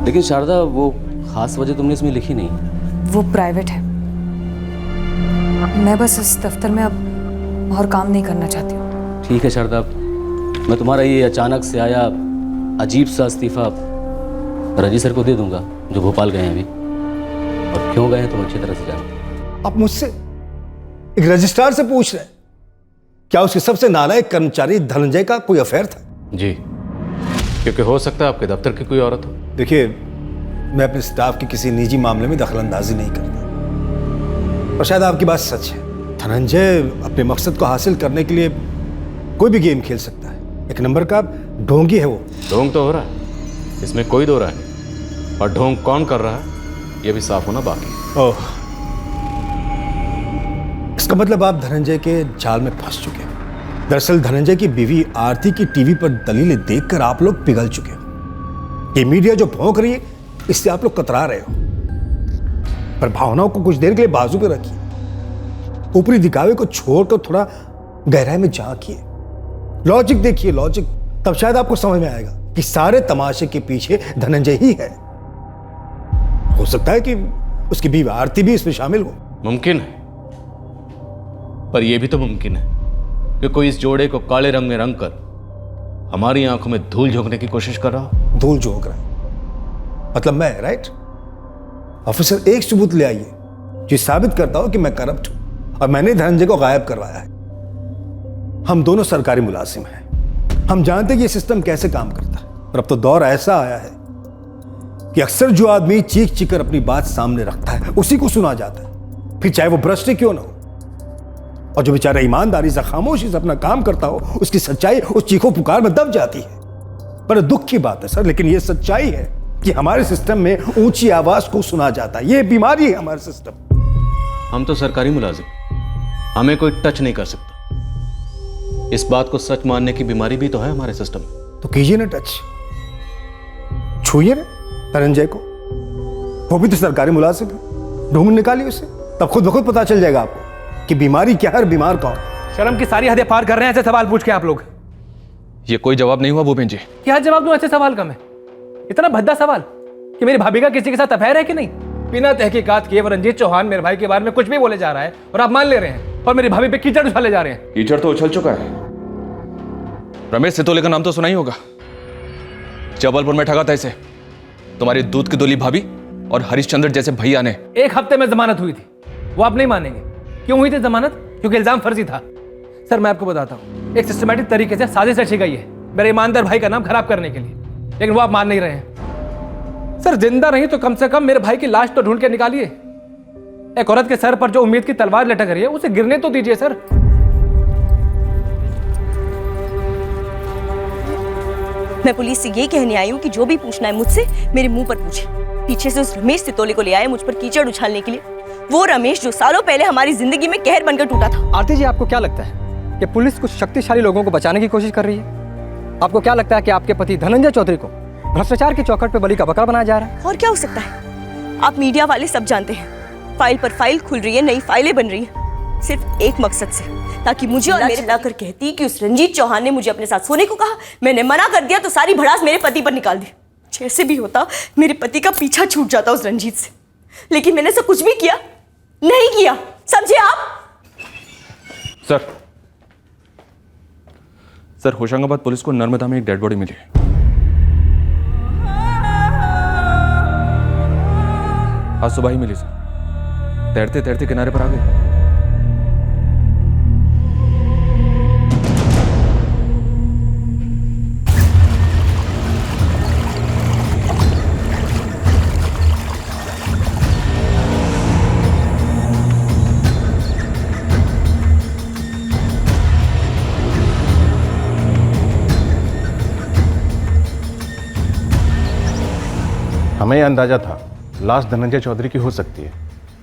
लेकिन शारदा, वो खास वजह तुमने इसमें लिखी नहीं। वो प्राइवेट है। मैं बस इस दफ्तर में अब और काम नहीं करना चाहती हूँ। ठीक है शारदा, मैं तुम्हारा ये अचानक से आया अजीब सा इस्तीफा रजी सर को दे दूंगा, जो भोपाल गए हैं अभी, और क्यों गए हैं तुम अच्छी तरह से जानते। आप मुझसे एक रजिस्ट्रार से पूछ रहे हैं क्या उसके सबसे नालायक कर्मचारी धनंजय का कोई अफेयर था? जी, क्योंकि हो सकता है आपके दफ्तर की कोई औरत हो। देखिए, मैं अपने स्टाफ की किसी निजी मामले में दखलंदाजी नहीं करता, और शायद आपकी बात सच है। धनंजय अपने मकसद को हासिल करने के लिए कोई भी गेम खेल सकता है। एक नंबर का ढोंगी है वो। ढोंग तो हो रहा है, इसमें कोई दो राय नहीं, और ढोंग कौन कर रहा है ये भी साफ होना बाकी है। ओह, इसका मतलब आप धनंजय के जाल में फंस चुके हैं। दरअसल धनंजय की बीवी आरती की टीवी पर दलीलें देखकर आप लोग पिघल चुके हो। ये मीडिया जो भौंक रही है, इससे आप लोग कतरा रहे हो। पर भावनाओं को कुछ देर के लिए बाजू पे रखिए, ऊपरी दिखावे को छोड़कर थोड़ा गहराई में झांकिए, लॉजिक देखिए, लॉजिक। तब शायद आपको समझ में आएगा कि सारे तमाशे के पीछे धनंजय ही है। हो सकता है कि उसकी बीवी आरती भी इसमें शामिल हो। मुमकिन है, पर यह भी तो मुमकिन है कि कोई इस जोड़े को काले रंग में रंग कर हमारी आंखों में धूल झोंकने की कोशिश कर रहा हो। धूल झोंक रहा है मतलब मैं, राइट? ऑफिसर, एक सबूत ले आइए जो साबित करता हो कि मैं करप्ट हूं और मैंने धनंजय को गायब करवाया है। हम दोनों सरकारी मुलाजिम हैं, हम जानते हैं कि ये सिस्टम कैसे काम करता है। और अब तो दौर ऐसा आया है कि अक्सर जो आदमी चीख चीख कर अपनी बात सामने रखता है उसी को सुना जाता है, फिर चाहे वो भ्रष्ट क्यों ना हो। और जो बेचारा ईमानदारी से खामोशी से अपना काम करता हो, उसकी सच्चाई उस चीखों पुकार में दब जाती है। पर दुख की बात है सर, लेकिन ये सच्चाई है कि हमारे सिस्टम में ऊंची आवाज को सुना जाता है। ये बीमारी है हमारे सिस्टम। हम तो सरकारी मुलाजिम, हमें कोई टच नहीं कर सकता। इस बात को सच मानने की बीमारी भी तो है हमारे सिस्टम में। तो कीजिए ना टच, छूइए ना धनंजय को, वो भी तो सरकारी मुलाजिम है। ढूंढ निकालिए उसे, तब खुद ब खुद पता चल जाएगा आपको कि बीमारी क्या है, बीमार कौन। शर्म की सारी हदें पार कर रहे हैं ऐसे सवाल पूछ के आप लोग। ये कोई जवाब नहीं हुआ भूपेन जी। क्या जवाब दूं ऐसे सवाल का मैं? इतना भद्दा सवाल कि मेरी भाभी का किसी के साथ अफेयर है कि नहीं। बिना तहकीकात किए वो रंजीत चौहान मेरे भाई के बारे में कुछ भी बोले जा रहा है और आप मान ले रहे हैं, और मेरी भाभी पे कीचड़ उछाले जा रहे हैं। कीचड़ तो उछल चुका है। रमेश सितोले का नाम तो सुना ही होगा, जबलपुर में ठगा था इसे तुम्हारी दूध की दुली भाभी और हरिश्चंद्र जैसे भैया ने। 1 हफ्ते में जमानत हुई थी, वो आप नहीं मानेंगे। क्यों हुई थी जमानत? क्योंकि इल्जाम फर्जी था। सर मैं आपको बताता हूँ, एक सिस्टमैटिक तरीके से साजिश रची गई है मेरे ईमानदार भाई का नाम खराब करने के लिए, लेकिन वो आप मान नहीं रहे हैं। सर जिंदा नहीं तो कम से कम मेरे भाई की लाश तो ढूंढ के निकालिए। एक औरत के सर पर जो उम्मीद की तलवार लटक रही है उसे गिरने तो दीजिए सर। मैं पुलिस से ये कहने आई हूँ कि जो भी पूछना है मुझसे मेरे मुंह पर पूछे। पीछे से उस रमेश सितोले को ले आए मुझ पर कीचड़ उछालने के लिए, वो रमेश जो सालों पहले हमारी जिंदगी में कहर बनकर टूटा था। आरती जी, आपको क्या लगता है कि पुलिस कुछ शक्तिशाली लोगों को बचाने की कोशिश कर रही है? आपको क्या लगता है कि आपके पति धनंजय चौधरी को भ्रष्टाचार की चौखट पे बलि का बकरा बनाया जा रहा है? और क्या हो सकता है? आप मीडिया वाले सब जानते हैं, फाइल पर फाइल खुल रही है, नई फाइलें बन रही हैं, सिर्फ एक मकसद से, ताकि मुझे और मेरे लाकर कहती कि उस रंजीत चौहान ने मुझे अपने साथ सोने को कहा, मैंने मना कर दिया तो सारी भड़ास मेरे पति पर निकाल दी। जैसे भी होता मेरे पति का पीछा छूट जाता उस रंजीत से, लेकिन मैंने सब कुछ भी किया नहीं किया, समझे आप? सर होशंगाबाद पुलिस को नर्मदा में एक डेड बॉडी मिली है। आज सुबह ही मिली सर, तैरते तैरते किनारे पर आ गई। हमें यह अंदाजा था लाश धनंजय चौधरी की हो सकती है।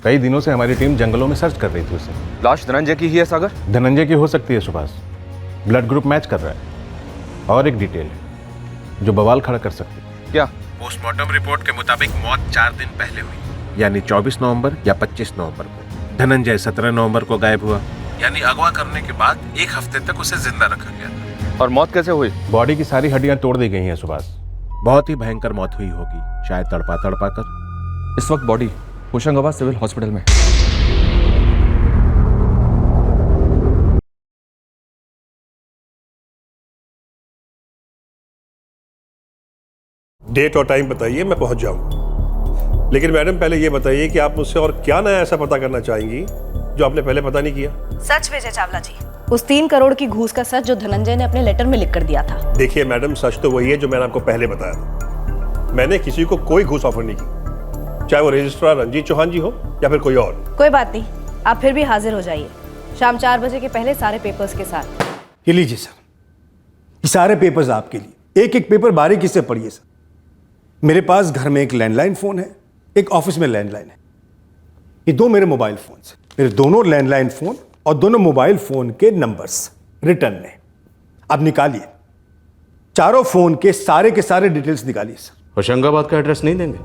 कई दिनों से हमारी टीम जंगलों में सर्च कर रही थी उसे। लाश धनंजय की ही है सागर? धनंजय की हो सकती है सुभाष, ब्लड ग्रुप मैच कर रहा है। और एक डिटेल है जो बवाल खड़ा कर सकती है। क्या? पोस्टमार्टम रिपोर्ट के मुताबिक मौत 4 दिन पहले हुई, यानी 24 नवंबर या 25 नवंबर को। धनंजय 17 नवंबर को गायब हुआ, यानी अगवा करने के बाद 1 हफ्ते तक उसे जिंदा रखा गया था। और मौत कैसे हुई? बॉडी की सारी हड्डियां तोड़ दी गई हैं सुभाष। बहुत ही भयंकर मौत हुई होगी, शायद तड़पा तड़पा कर। इस वक्त बॉडी होशंगाबाद सिविल हॉस्पिटल में। डेट और टाइम बताइए, मैं पहुंच जाऊं। लेकिन मैडम पहले ये बताइए कि आप मुझसे और क्या नया ऐसा पता करना चाहेंगी जो आपने पहले पता नहीं किया। सच विजय चावला जी, उस 3 करोड़ की घूस का सच जो धनंजय ने अपने लेटर में लिख कर दिया था। देखिए मैडम, सच तो वही है जो मैंने आपको पहले बताया था। मैंने किसी को कोई घूस ऑफर नहीं की, चाहे वो रजिस्ट्रार रंजीत चौहान जी हो या फिर कोई और। कोई बात नहीं, आप फिर भी हाजिर हो जाइए शाम 4 बजे के पहले सारे पेपर्स के साथ। ये लीजिए सर, ये सारे पेपर्स आपके लिए। एक एक पेपर बारीकी से पढ़िए सर। मेरे पास घर में एक लैंडलाइन फोन है, एक ऑफिस में लैंडलाइन है। ये 2 मेरे मोबाइल फोन हैं। मेरे दोनों लैंडलाइन फोन और दोनों मोबाइल फोन के नंबर्स रिटर्न में। अब निकालिए, चारों फोन के सारे डिटेल्स निकालिए सर। होशंगाबाद का एड्रेस नहीं देंगे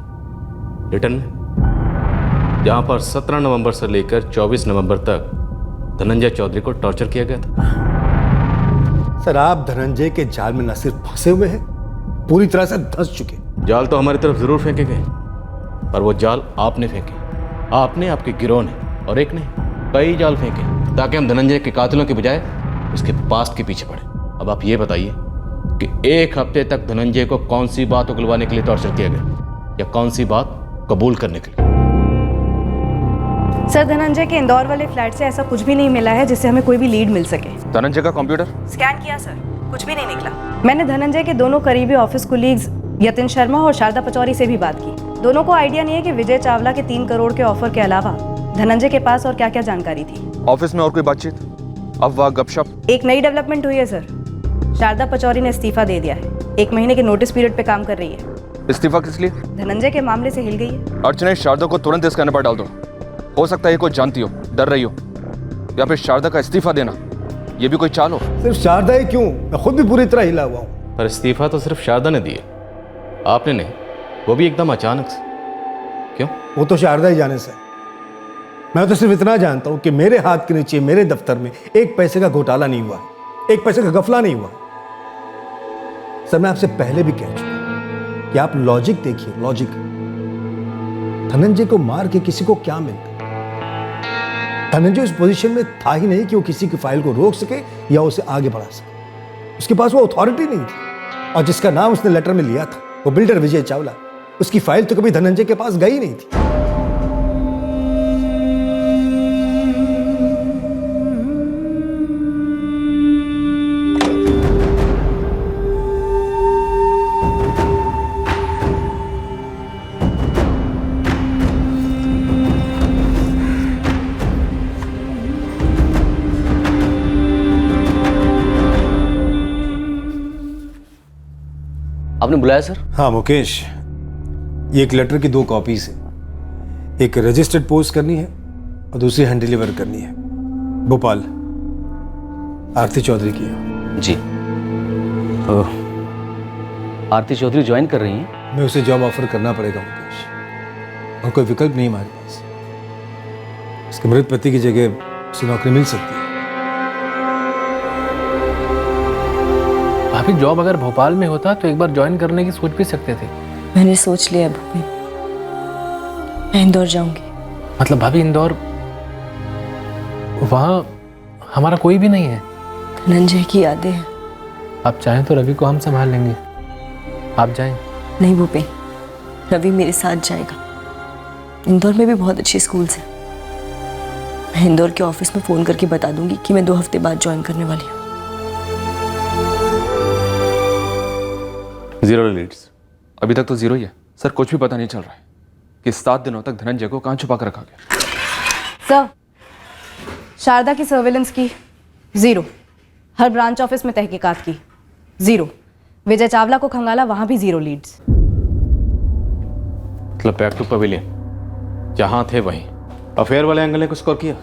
रिटर्न में, जहां पर 17 नवंबर से लेकर 24 नवंबर तक धनंजय चौधरी को टॉर्चर किया गया था। सर आप धनंजय के जाल में न सिर्फ फंसे हुए हैं, पूरी तरह से धंस चुके। जाल तो हमारी तरफ जरूर फेंके गए, पर वो जाल आपने फेंके। आपने, आपके गिरोह ने, और एक नहीं कई जाल फेंके ताकि हम धनंजय के कातिलों के बजाय उसके पास्ट के पीछे पड़े। अब आप ये बताइए कि 1 हफ्ते तक धनंजय को कौन सी बात उगलवाने के लिए टॉर्चर किया गया, या कौन सी बात कबूल करने के लिए? सर धनंजय के इंदौर वाले फ्लैट से ऐसा कुछ भी नहीं मिला है जिससे हमें कोई भी लीड मिल सके। धनंजय का कंप्यूटर स्कैन किया सर, कुछ भी नहीं निकला। मैंने धनंजय के दोनों करीबी ऑफिस कोलीग्स यतिन शर्मा और शारदा पचौरी से भी बात की। दोनों को आइडिया नहीं है कि विजय चावला के 3 करोड़ के ऑफर के अलावा धनंजय के पास और क्या क्या जानकारी थी। ऑफिस में और कोई बातचीत, अफवाह, गपशप? एक नई डेवलपमेंट हुई है सर, शारदा पचौरी ने इस्तीफा दे दिया है। 1 महीने के नोटिस पीरियड पे काम कर रही है। इस्तीफा किस लिए? धनंजय के मामले से हिल गई है। अर्चना, शारदा को तुरंत इस कहने पर डाल दो। हो सकता है ये कुछ जानती हो, डर रही हो, या फिर शारदा का इस्तीफा देना ये भी कोई चाल हो। सिर्फ शारदा ही क्यों, मैं खुद भी पूरी तरह हिला हुआ हूँ। पर इस्तीफा तो सिर्फ शारदा ने दिया, आपने नहीं, वो भी एकदम अचानक से। क्यों? वो तो शारदा ही जाने से। मैं तो सिर्फ इतना जानता हूं कि मेरे हाथ के नीचे मेरे दफ्तर में 1 पैसे का घोटाला नहीं हुआ, 1 पैसे का गफला नहीं हुआ। सर मैं आपसे पहले भी कह चुका कि आप लॉजिक देखिए, लॉजिक। धनंजय को मार के किसी को क्या मिलता? धनंजय उस पोजीशन में था ही नहीं कि वो किसी की फाइल को रोक सके या उसे आगे बढ़ा सके। उसके पास वो अथॉरिटी नहीं थी। और जिसका नाम उसने लेटर में लिया था, वो बिल्डर विजय चावला, उसकी फाइल तो कभी धनंजय के पास गई नहीं थी। आपने बुलाया सर? हाँ मुकेश, ये एक लेटर की 2 कॉपीज है। एक रजिस्टर्ड पोस्ट करनी है और दूसरी हैंड डिलीवर करनी है। भोपाल, आरती चौधरी की है। जी। आरती चौधरी ज्वाइन कर रही हैं? मैं उसे जॉब ऑफर करना पड़ेगा मुकेश, और कोई विकल्प नहीं हमारे पास। उसके मृत पति की जगह उसे नौकरी मिल सकती है। भाभी जॉब अगर भोपाल में होता तो एक बार ज्वाइन करने की सोच भी सकते थे। मैंने सोच लिया भूपी, मैं इंदौर जाऊंगी। मतलब भाभी इंदौर, वहाँ हमारा कोई भी नहीं है। धनंजय की यादें हैं। आप चाहें तो रवि को हम संभाल लेंगे, आप जाएं। नहीं भूपी, रवि मेरे साथ जाएगा। इंदौर में भी बहुत अच्छे स्कूल्स हैं। मैं इंदौर के ऑफिस में फ़ोन करके बता दूंगी कि मैं 2 हफ्ते बाद ज्वाइन करने वाली हूँ। 0 लीड्स। अभी तक तो 0 ही है सर। कुछ भी पता नहीं चल रहा है कि 7 दिनों तक धनंजय को कहाँ छुपा कर रखा गया। सर शारदा की सर्वेलेंस की 0, हर ब्रांच ऑफिस में तहकीकात की 0, विजय चावला को खंगाला, वहां भी 0 लीड्स। मतलब बैक टू पवेलियन, जहाँ थे वहीं। अफेयर वाले एंगल ने कुछ स्कोर किया?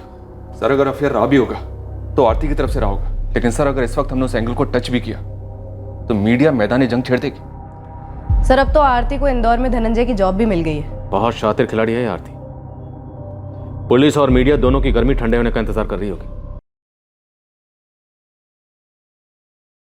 सर अगर अफेयर रहा भी होगा तो आरती की तरफ से रहा होगा, लेकिन सर अगर इस वक्त हमने उस एंगल को टच भी किया तो मीडिया मैदानी जंग छेड़ देगी। सर अब तो आरती को इंदौर में धनंजय की जॉब भी मिल गई है। बहुत शातिर खिलाड़ी है ये आरती। पुलिस और मीडिया दोनों की गर्मी ठंडे होने का इंतजार कर रही होगी।